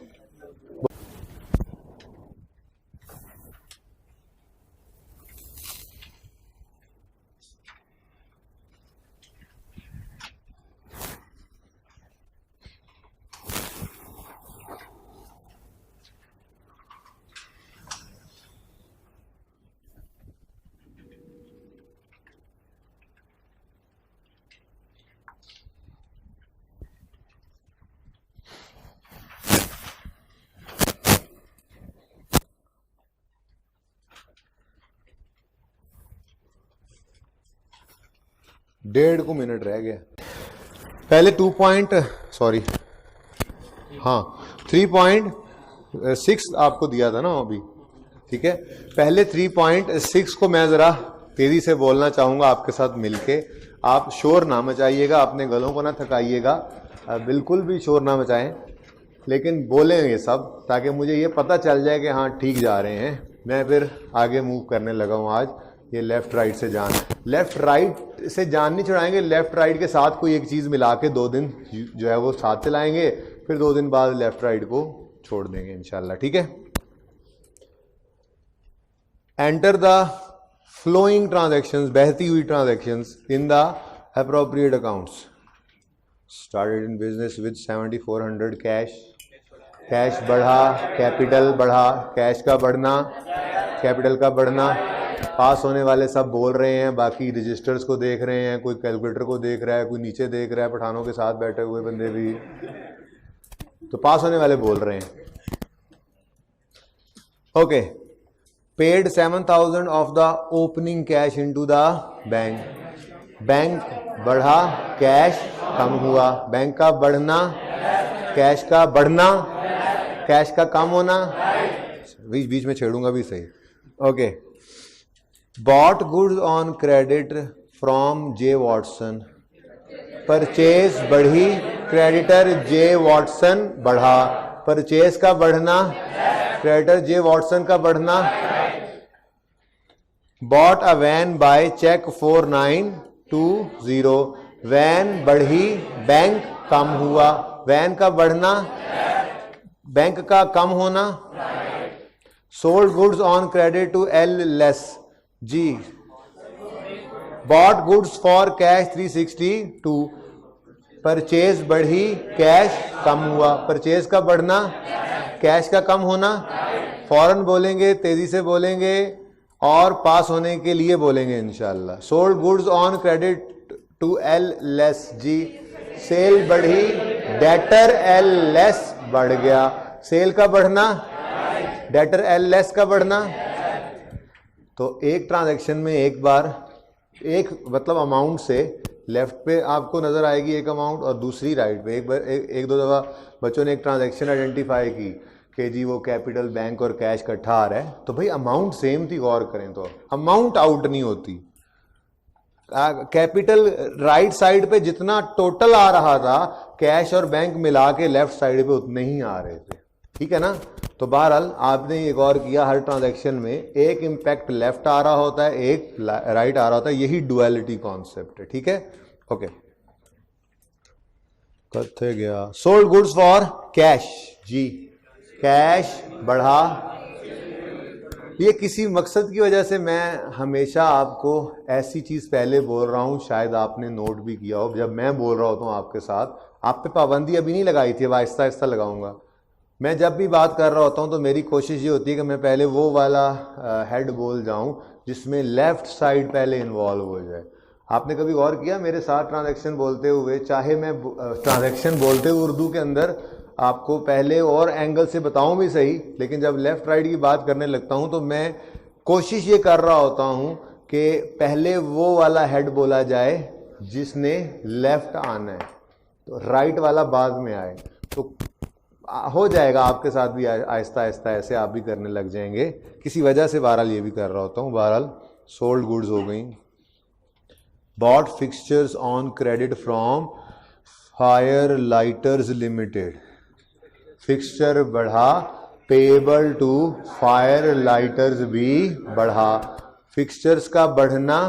1.5 मिनट रह गया। पहले 3.6 आपको दिया था ना अभी, ठीक है। पहले 3.6 को मैं जरा तेजी से बोलना चाहूंगा आपके साथ मिलके। आप शोर ना मचाइएगा, अपने गलों को ना थकाइएगा, बिल्कुल भी शोर ना मचाएं, लेकिन बोलेंगे सब ताकि मुझे ये पता चल जाए कि हाँ ठीक जा रहे हैं। मैं फिर आगे मूव करने लगा हूँ आज। ये लेफ्ट राइट से जान, लेफ्ट राइट से जान नहीं छुड़ाएंगे, लेफ्ट राइट के साथ कोई एक चीज़ मिला के 2 दिन जो है वो साथ चलाएंगे, फिर 2 दिन बाद लेफ्ट राइट को छोड़ देंगे इंशाल्लाह, ठीक है। एंटर द फ्लोइंग ट्रांजैक्शंस, बहती हुई transactions in the appropriate accounts. Started in business with 7400 cash, cash बढ़ा, कैपिटल बढ़ा, कैश का बढ़ना, कैपिटल का बढ़ना। पास होने वाले सब बोल रहे हैं, बाकी रजिस्टर्स को देख रहे हैं, कोई कैलकुलेटर को देख रहा है, कोई नीचे देख रहा है, पठानों के साथ बैठे हुए बंदे भी, तो पास होने वाले बोल रहे हैं। Okay, paid 7000 of the opening cash into the bank. Bank बढ़ा, कैश कम हुआ। बैंक का बढ़ना, कैश का बढ़ना, कैश का कम होना, बीच बीच में छेड़ूंगा भी सही। Okay, bought goods on credit from J Watson, purchase बढ़ी, क्रेडिटर जे वॉटसन बढ़ा, परचेज का बढ़ना, क्रेडिटर जे वॉटसन का बढ़ना। Bought a van by cheque 4920, van बढ़ी, बैंक कम हुआ, वैन का बढ़ना, बैंक का कम होना। Sold goods on credit to L Les जी, bought goods for cash 362, purchase बढ़ी, कैश कम हुआ, परचेज का बढ़ना, कैश का कम होना। फौरन बोलेंगे, तेजी से बोलेंगे और पास होने के लिए बोलेंगे इंशाल्लाह। Sold goods on credit to L Les जी, सेल बढ़ी, डेटर एल लेस बढ़ गया, सेल का बढ़ना, डेटर एल लेस का बढ़ना। तो एक ट्रांजैक्शन में एक बार एक मतलब अमाउंट से लेफ्ट पे आपको नजर आएगी एक अमाउंट और दूसरी राइट पे एक बार एक दो दफ़ा बच्चों ने एक ट्रांजैक्शन आइडेंटिफाई की कि जी वो कैपिटल बैंक और कैश इकट्ठा आ रहा है, तो भाई अमाउंट सेम थी, गौर करें तो अमाउंट आउट नहीं होती। कैपिटल राइट साइड पे जितना टोटल आ रहा था, कैश और बैंक मिला के लेफ्ट साइड पे उतने ही आ रहे थे, ठीक है ना। तो बहरहाल आपने ये गौर किया, हर ट्रांजैक्शन में एक इम्पैक्ट लेफ्ट आ रहा होता है, एक राइट आ रहा होता है, यही डुअलिटी कॉन्सेप्ट है, ठीक है। ओके, कथे गया। सोल्ड गुड्स फॉर कैश जी, कैश बढ़ा। ये किसी मकसद की वजह से मैं हमेशा आपको ऐसी चीज पहले बोल रहा हूं, शायद आपने नोट भी किया हो, जब मैं बोल रहा होता हूं आपके साथ, आप पे पाबंदी अभी नहीं लगाई थी, अब आहिस्ता आहिस्ता लगाऊंगा। मैं जब भी बात कर रहा होता हूं तो मेरी कोशिश ये होती है कि मैं पहले वो वाला हेड बोल जाऊं जिसमें लेफ्ट साइड पहले इन्वॉल्व हो जाए। आपने कभी गौर किया मेरे साथ ट्रांजैक्शन बोलते हुए, चाहे मैं ट्रांजैक्शन बोलते हुए उर्दू के अंदर आपको पहले और एंगल से बताऊं भी सही, लेकिन जब लेफ्ट राइट की बात करने लगता हूं तो मैं कोशिश ये कर रहा होता हूं कि पहले वो वाला हेड बोला जाए जिसने लेफ्ट आना है, तो राइट वाला बाद में आए, तो हो जाएगा आपके साथ भी आहिस्ता आहिस्ता, ऐसे आप भी करने लग जाएंगे किसी वजह से। बहरहाल ये भी कर रहा होता हूँ। बहरहाल सोल्ड गुड्स हो गई। Bought fixtures on credit from Fire lighters Limited, fixture बढ़ा, पेएबल टू फायर लाइटर्स भी बढ़ा। फिक्सचर्स का बढ़ना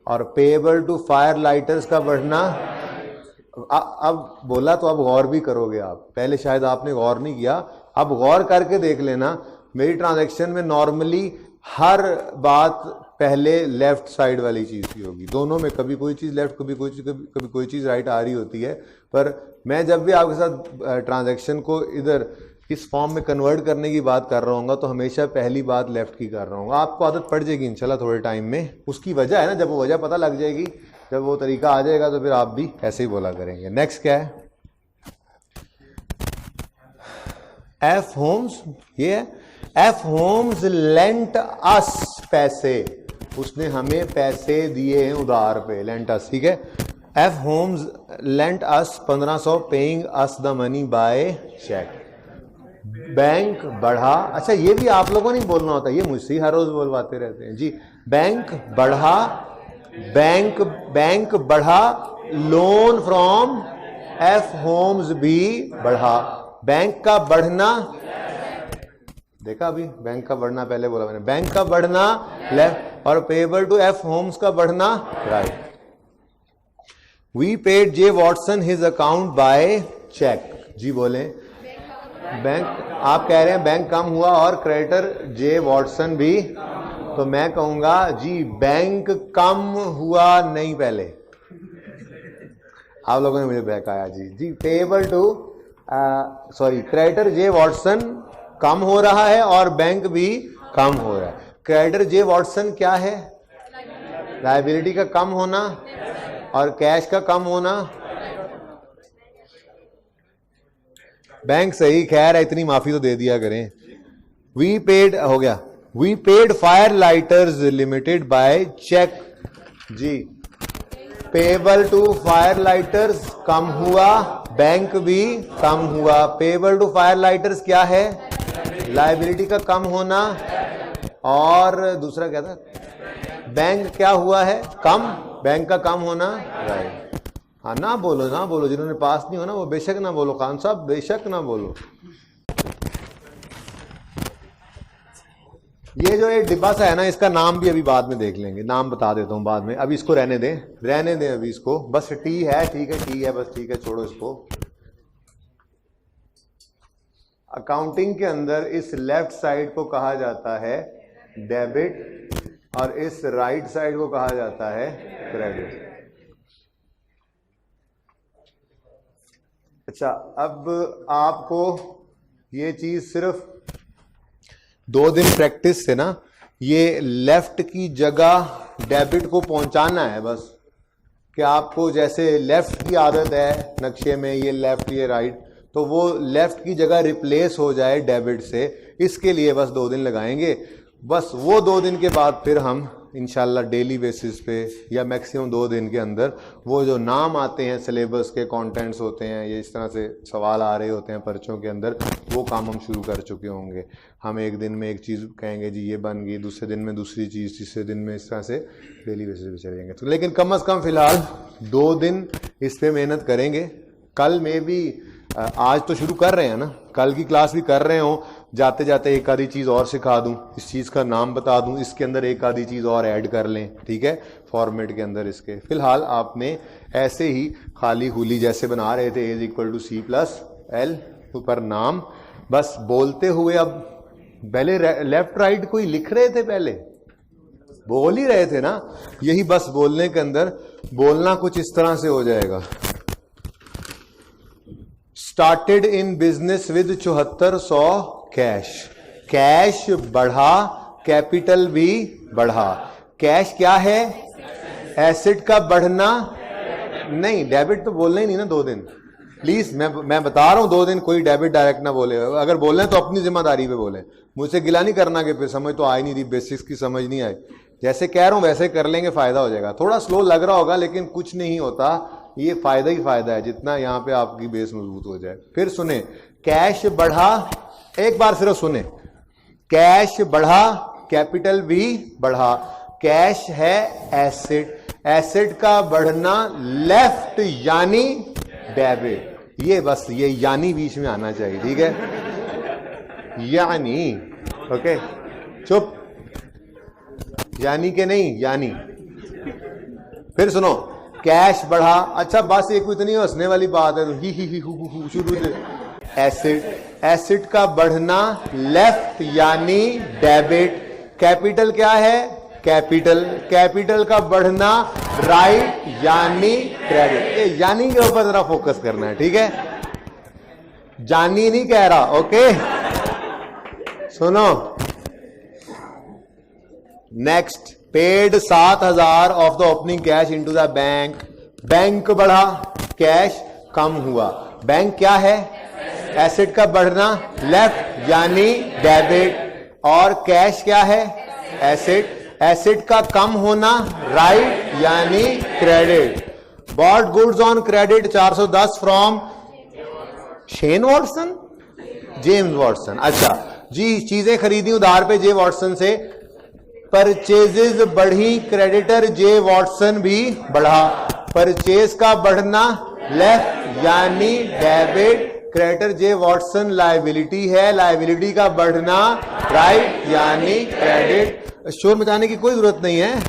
और पेएबल टू फायर लाइटर्स का बढ़ना। अब बोला तो अब गौर भी करोगे आप, पहले शायद आपने गौर नहीं किया, अब गौर करके देख लेना। मेरी ट्रांजैक्शन में नॉर्मली हर बात पहले लेफ्ट साइड वाली चीज की होगी, दोनों में कभी कोई चीज लेफ्ट, कभी कोई चीज राइट आ रही होती है। पर मैं जब भी आपके साथ ट्रांजैक्शन को इधर इस फॉर्म में कन्वर्ट करने की बात कर रहा हूँ तो हमेशा पहली बात लेफ्ट की कर रहा हूँ। आपको आदत पड़ जाएगी इंशाल्लाह थोड़े टाइम में, उसकी वजह है ना, जब वो वजह पता लग जाएगी, जब वो तरीका आ जाएगा तो फिर आप भी ऐसे ही बोला करेंगे। नेक्स्ट क्या है? एफ होम्स, ये है एफ होम्स लेंट अस पैसे। उसने हमें पैसे दिए हैं उधार पे, लेंट अस, ठीक है। F Holmes lent us 1500 paying us the money by cheque. Bank बढ़ा, अच्छा ये भी आप लोगों ने बोलना होता है, ये मुझसे ही हर रोज बोलवाते रहते हैं जी। बैंक बढ़ा, बैंक बढ़ा, लोन फ्रॉम एफ होम्स भी बढ़ा। बैंक का बढ़ना, देखा अभी बैंक का बढ़ना पहले बोला मैंने, बैंक का बढ़ना लेफ्ट और पेएबल टू एफ होम्स का बढ़ना right. We paid J Watson his account by cheque. जी बोले, बैंक, आप कह रहे हैं बैंक कम हुआ और क्रेडिटर जे वॉटसन भी, तो मैं कहूंगा जी बैंक कम हुआ नहीं पहले। आप लोगों ने मुझे बहकाया जी। जी payable to sorry creditor J Watson कम हो रहा है और बैंक भी कम हो रहा है। क्रेडिटर जे वॉटसन क्या है? लायबिलिटी का कम होना और कैश का कम होना। बैंक सही, खैर इतनी माफी तो दे दिया करें। वी पेड हो गया, we paid fire lighters limited by cheque. जी पेएबल टू फायर लाइटर्स कम हुआ, बैंक भी कम हुआ। पेएबल टू फायर लाइटर्स क्या है? लायबिलिटी का कम होना और दूसरा क्या था? बैंक क्या हुआ है? कम, बैंक का कम होना राइट। हाँ ना बोलो, ना बोलो, जिन्होंने पास नहीं होना वो बेशक ना बोलो, खान साहब बेशक ना बोलो। ये जो एक डिब्बा सा है ना, इसका नाम भी अभी बाद में देख लेंगे, नाम बता देता हूं बाद में, अभी इसको रहने दें अभी इसको, बस टी है, ठीक है टी है, बस ठीक है, छोड़ो इसको। अकाउंटिंग के अंदर इस लेफ्ट साइड को कहा जाता है डेबिट और इस राइट साइड को कहा जाता है क्रेडिट। अच्छा, अब आपको ये चीज सिर्फ 2 दिन प्रैक्टिस से ना, ये लेफ्ट की जगह डेबिट को पहुंचाना है बस, कि आपको जैसे लेफ्ट की आदत है नक्शे में, ये लेफ्ट ये राइट, तो वो लेफ्ट की जगह रिप्लेस हो जाए डेबिट से। इसके लिए बस 2 दिन लगाएंगे, बस वो 2 दिन के बाद फिर हम इंशाल्लाह डेली बेसिस पे या मैक्सिमम 2 दिन के अंदर वो जो नाम आते हैं सिलेबस के, कंटेंट्स होते हैं, ये इस तरह से सवाल आ रहे होते हैं पर्चों के अंदर, वो काम हम शुरू कर चुके होंगे। हम एक दिन में एक चीज़ कहेंगे जी ये बन गई, दूसरे दिन में दूसरी चीज़, तीसरे दिन में, इस तरह से डेली बेसिस पे चलेंगे। तो लेकिन कम से कम फिलहाल 2 दिन इस पर मेहनत करेंगे। कल में भी आज तो शुरू कर रहे हैं ना, कल की क्लास भी कर रहे हो, जाते जाते एक आधी चीज़ और सिखा दूं, इस चीज़ का नाम बता दूं, इसके अंदर एक आधी चीज़ और ऐड कर लें, ठीक है, फॉर्मेट के अंदर इसके। फिलहाल आपने ऐसे ही खाली हुली जैसे बना रहे थे, A=C+L पर नाम, बस बोलते हुए, अब पहले लेफ्ट राइट कोई लिख रहे थे, पहले बोल ही रहे थे ना, यही बस बोलने के अंदर बोलना कुछ इस तरह से हो जाएगा। Started in business with 7400 cash. Cash बढ़ा, कैपिटल भी बढ़ा। कैश क्या है? एसेट का बढ़ना नहीं, डेबिट तो बोलना ही नहीं ना 2 दिन, प्लीज मैं बता रहा हूं 2 दिन कोई डेबिट डायरेक्ट ना बोले, अगर बोल रहे हैं तो अपनी जिम्मेदारी पे बोले, मुझसे गिला नहीं करना कि फिर समझ तो आ ही नहीं रही, बेसिक्स की समझ नहीं आई। जैसे कह रहा हूं वैसे कर लेंगे, फायदा हो जाएगा। थोड़ा स्लो लग रहा होगा लेकिन कुछ नहीं होता, ये फायदा ही फायदा है, जितना यहां पे आपकी बेस मजबूत हो जाए। फिर सुने, कैश बढ़ा, एक बार सिर्फ सुने, कैश बढ़ा, कैपिटल भी बढ़ा। कैश है एसेट, एसेट का बढ़ना लेफ्ट यानी डेबिट, ये बस ये यानी बीच में आना चाहिए, ठीक है, यानी, ओके, चुप, यानी के नहीं, यानी। फिर सुनो, कैश बढ़ा, अच्छा बस एक इतनी हंसने वाली बात है, तो ही हु शुरू से। एसेट, एसेट का बढ़ना लेफ्ट यानी डेबिट। कैपिटल क्या है? कैपिटल, कैपिटल का बढ़ना राइट यानी क्रेडिट। ये यानी के ऊपर जरा फोकस करना है, ठीक है, जानी नहीं कह रहा, ओके। सुनो, next, paid 7000 of the opening cash into the bank. Bank बढ़ा, कैश कम हुआ। बैंक क्या है? एसेट का बढ़ना लेफ्ट यानी डेबिट, और कैश क्या है? एसेट, एसेट का कम होना, राइट यानी credit. Bot goods on credit 410 from Shane Watson, James Watson. अच्छा जी, चीजें खरीदी उधार पे जे वॉटसन से, परचेजेस बढ़ी, क्रेडिटर जे वॉटसन भी बढ़ा। परचेज का बढ़ना लेफ्ट यानी debit, creditor J Watson liability है, लायबिलिटी का बढ़ना राइट यानी क्रेडिट। शोर मचाने की कोई जरूरत नहीं है,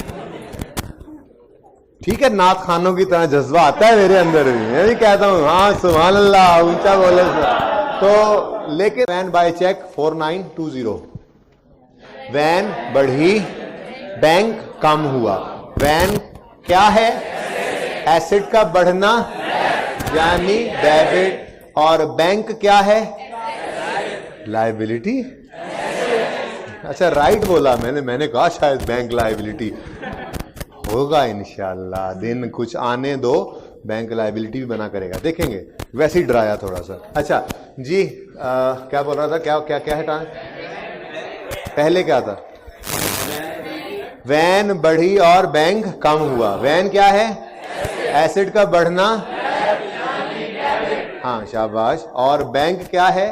ठीक है। नाथ खानों की तरह जज्बा आता है मेरे अंदर भी, मैं भी कहता हूं हाँ सुभान अल्लाह, ऊंचा बोले तो। लेकिन वैन बाय चेक 4920, वैन बढ़ी, बैंक कम हुआ। वैन क्या है? एसेट का बढ़ना यानी डेबिट, और बैंक क्या है? लायबिलिटी। अच्छा राइट बोला मैंने कहा शायद बैंक लायबिलिटी होगा, इंशाल्लाह दिन कुछ आने दो, बैंक लायबिलिटी भी बना करेगा, देखेंगे। वैसे ही डराया थोड़ा सा। अच्छा जी, क्या बोल रहा था? क्या है पहले क्या था? वैन बढ़ी और बैंक कम हुआ। वैन क्या है? एसेट का बढ़ना, हाँ शाबाश। और बैंक क्या है?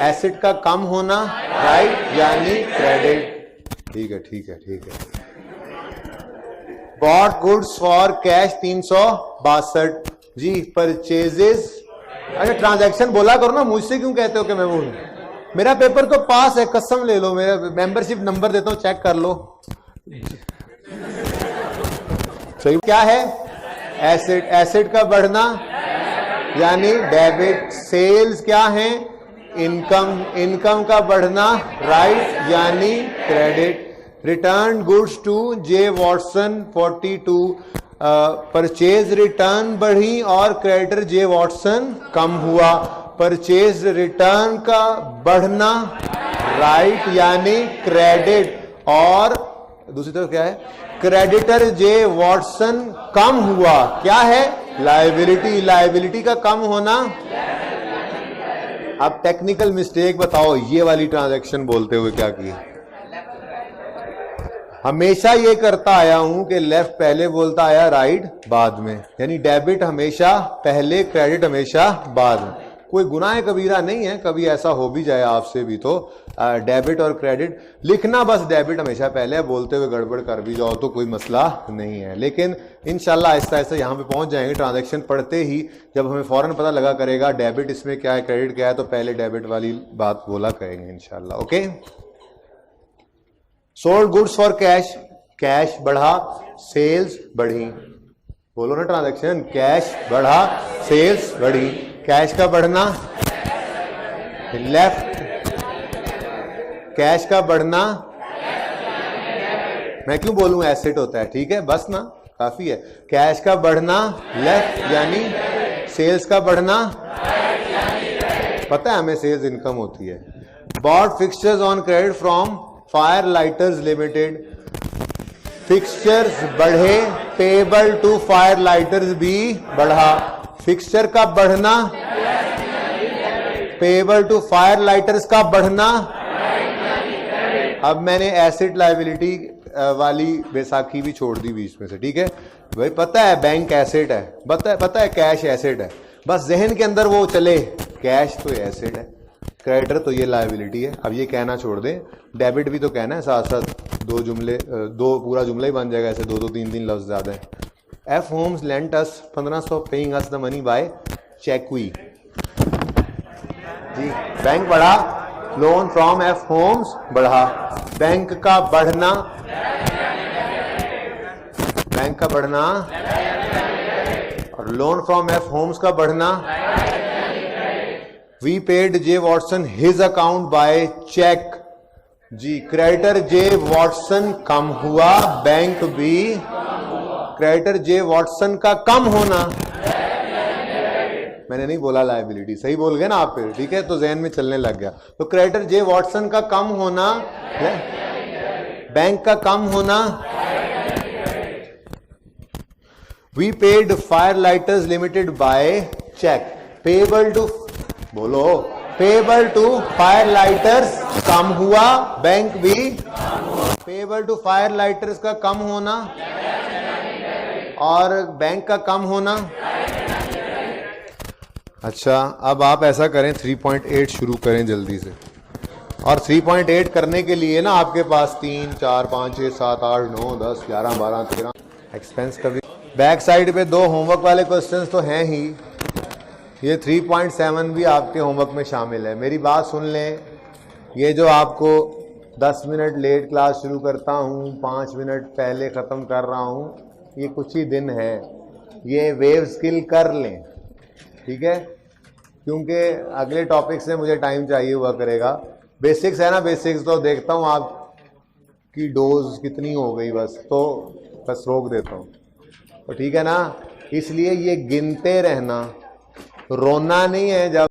एसेट का कम होना, राइट यानी क्रेडिट। ठीक है। बॉट गुड्स फॉर कैश 362 जी, परचेजेस। अच्छा ट्रांजैक्शन बोला करो ना, मुझसे क्यों कहते हो कि मैं बोलूं? मेरा पेपर तो पास है, कसम ले लो, मेरा मेंबरशिप नंबर देता हूं, चेक कर लो। सही क्या है? एसेट का बढ़ना यानी डेबिट। सेल्स क्या है? इनकम का बढ़ना, राइट यानी credit. Return goods to J Watson 42, purchase return बढ़ी और क्रेडिटर जे वॉटसन कम हुआ। परचेज रिटर्न का बढ़ना, राइट यानी क्रेडिट, और दूसरी तरफ क्या है? क्रेडिटर जे वॉटसन कम हुआ, क्या है? लायबिलिटी। लायबिलिटी का कम होना। अब टेक्निकल मिस्टेक बताओ, ये वाली ट्रांजैक्शन बोलते हुए क्या किया? हमेशा ये करता आया हूं कि लेफ्ट पहले बोलता आया, राइट बाद में, यानी डेबिट हमेशा पहले, क्रेडिट हमेशा बाद में। कोई गुनाह कबीरा नहीं है, कभी ऐसा हो भी जाए आपसे भी तो डेबिट और क्रेडिट लिखना, बस डेबिट हमेशा पहले है, बोलते हुए गड़बड़ कर भी जाओ तो कोई मसला नहीं है। लेकिन इंशाल्लाह आहिस्ता आहिस्ता यहाँ पे पहुंच जाएंगे। ट्रांजैक्शन पढ़ते ही जब हमें फौरन पता लगा करेगा डेबिट इसमें क्या है, क्रेडिट क्या है, तो पहले डेबिट वाली बात बोला करेंगे इंशाल्लाह। Okay, sold goods for cash, cash बढ़ा, सेल्स बढ़ी। बोलो ना ट्रांजैक्शन, कैश बढ़ा, सेल्स बढ़ी। कैश का बढ़ना लेफ्ट, कैश का बढ़ना, मैं क्यों बोलूं एसेट होता है, ठीक है बस ना, काफी है। कैश का बढ़ना लेफ्ट यानी सेल्स का बढ़ना, पता है हमें सेल्स इनकम होती है। Bought fixtures on credit from Fire lighters Limited, fixtures बढ़े, पेबल टू फायर लाइटर्स भी बढ़ा। फिक्सचर का बढ़ना, पेबल टू फायर लाइटर्स का बढ़ना। अब मैंने एसेट लायबिलिटी वाली बैसाखी भी छोड़ दी बीच में से, ठीक है भाई। पता है बैंक एसेट है, पता है कैश एसेट है, बस जहन के अंदर वो चले, कैश तो एसेट है, क्रेडिटर तो ये लायबिलिटी है। अब ये कहना छोड़ दें, डेबिट भी तो कहना है साथ साथ, दो पूरा जुमला ही बन जाएगा ऐसे, दो तीन लफ्ज ज्यादा है। F Holmes lent us 1500 paying us the money by cheque हुई जी। बैंक बढ़ा, लोन फ्रॉम एफ होम्स बढ़ा। बैंक का बढ़ना, और लोन फ्रॉम एफ होम्स का बढ़ना। We paid J Watson his account by cheque जी। क्रेडिटर जे वॉटसन कम हुआ, बैंक भी। क्रेडिटर जे वॉटसन का कम होना, मैंने नहीं बोला लायबिलिटी, सही बोल गए ना आप फिर, ठीक है, तो जहन में चलने लग गया। तो क्रेडिटर जे वॉटसन का कम होना, बैंक का कम होना। We paid fire lighters limited by cheque, payable to, बोलो, पेबल टू फायर लाइटर्स कम हुआ, बैंक भी पेबल टू फायर लाइटर्स का कम होना और बैंक का कम होना। अच्छा, अब आप ऐसा करें 3.8 शुरू करें जल्दी से। और 3.8 करने के लिए ना आपके पास 3, 4, 5, 6, 7, 8, 9, 10, 11, 12, 13 एक्सपेंस का भी बैक साइड पे 2 होमवर्क वाले क्वेश्चंस तो हैं ही। ये 3.7 भी आपके होमवर्क में शामिल है। मेरी बात सुन लें, ये जो आपको 10 मिनट लेट क्लास शुरू करता हूँ, 5 मिनट पहले ख़त्म कर रहा हूँ, ये कुछ ही दिन है। ये वेव स्किल कर लें, ठीक है, क्योंकि अगले टॉपिक से मुझे टाइम चाहिए हुआ करेगा। बेसिक्स है ना, बेसिक्स तो देखता हूँ आपकी डोज कितनी हो गई, बस रोक देता हूँ, तो ठीक है ना। इसलिए ये गिनते रहना, रोना नहीं है जब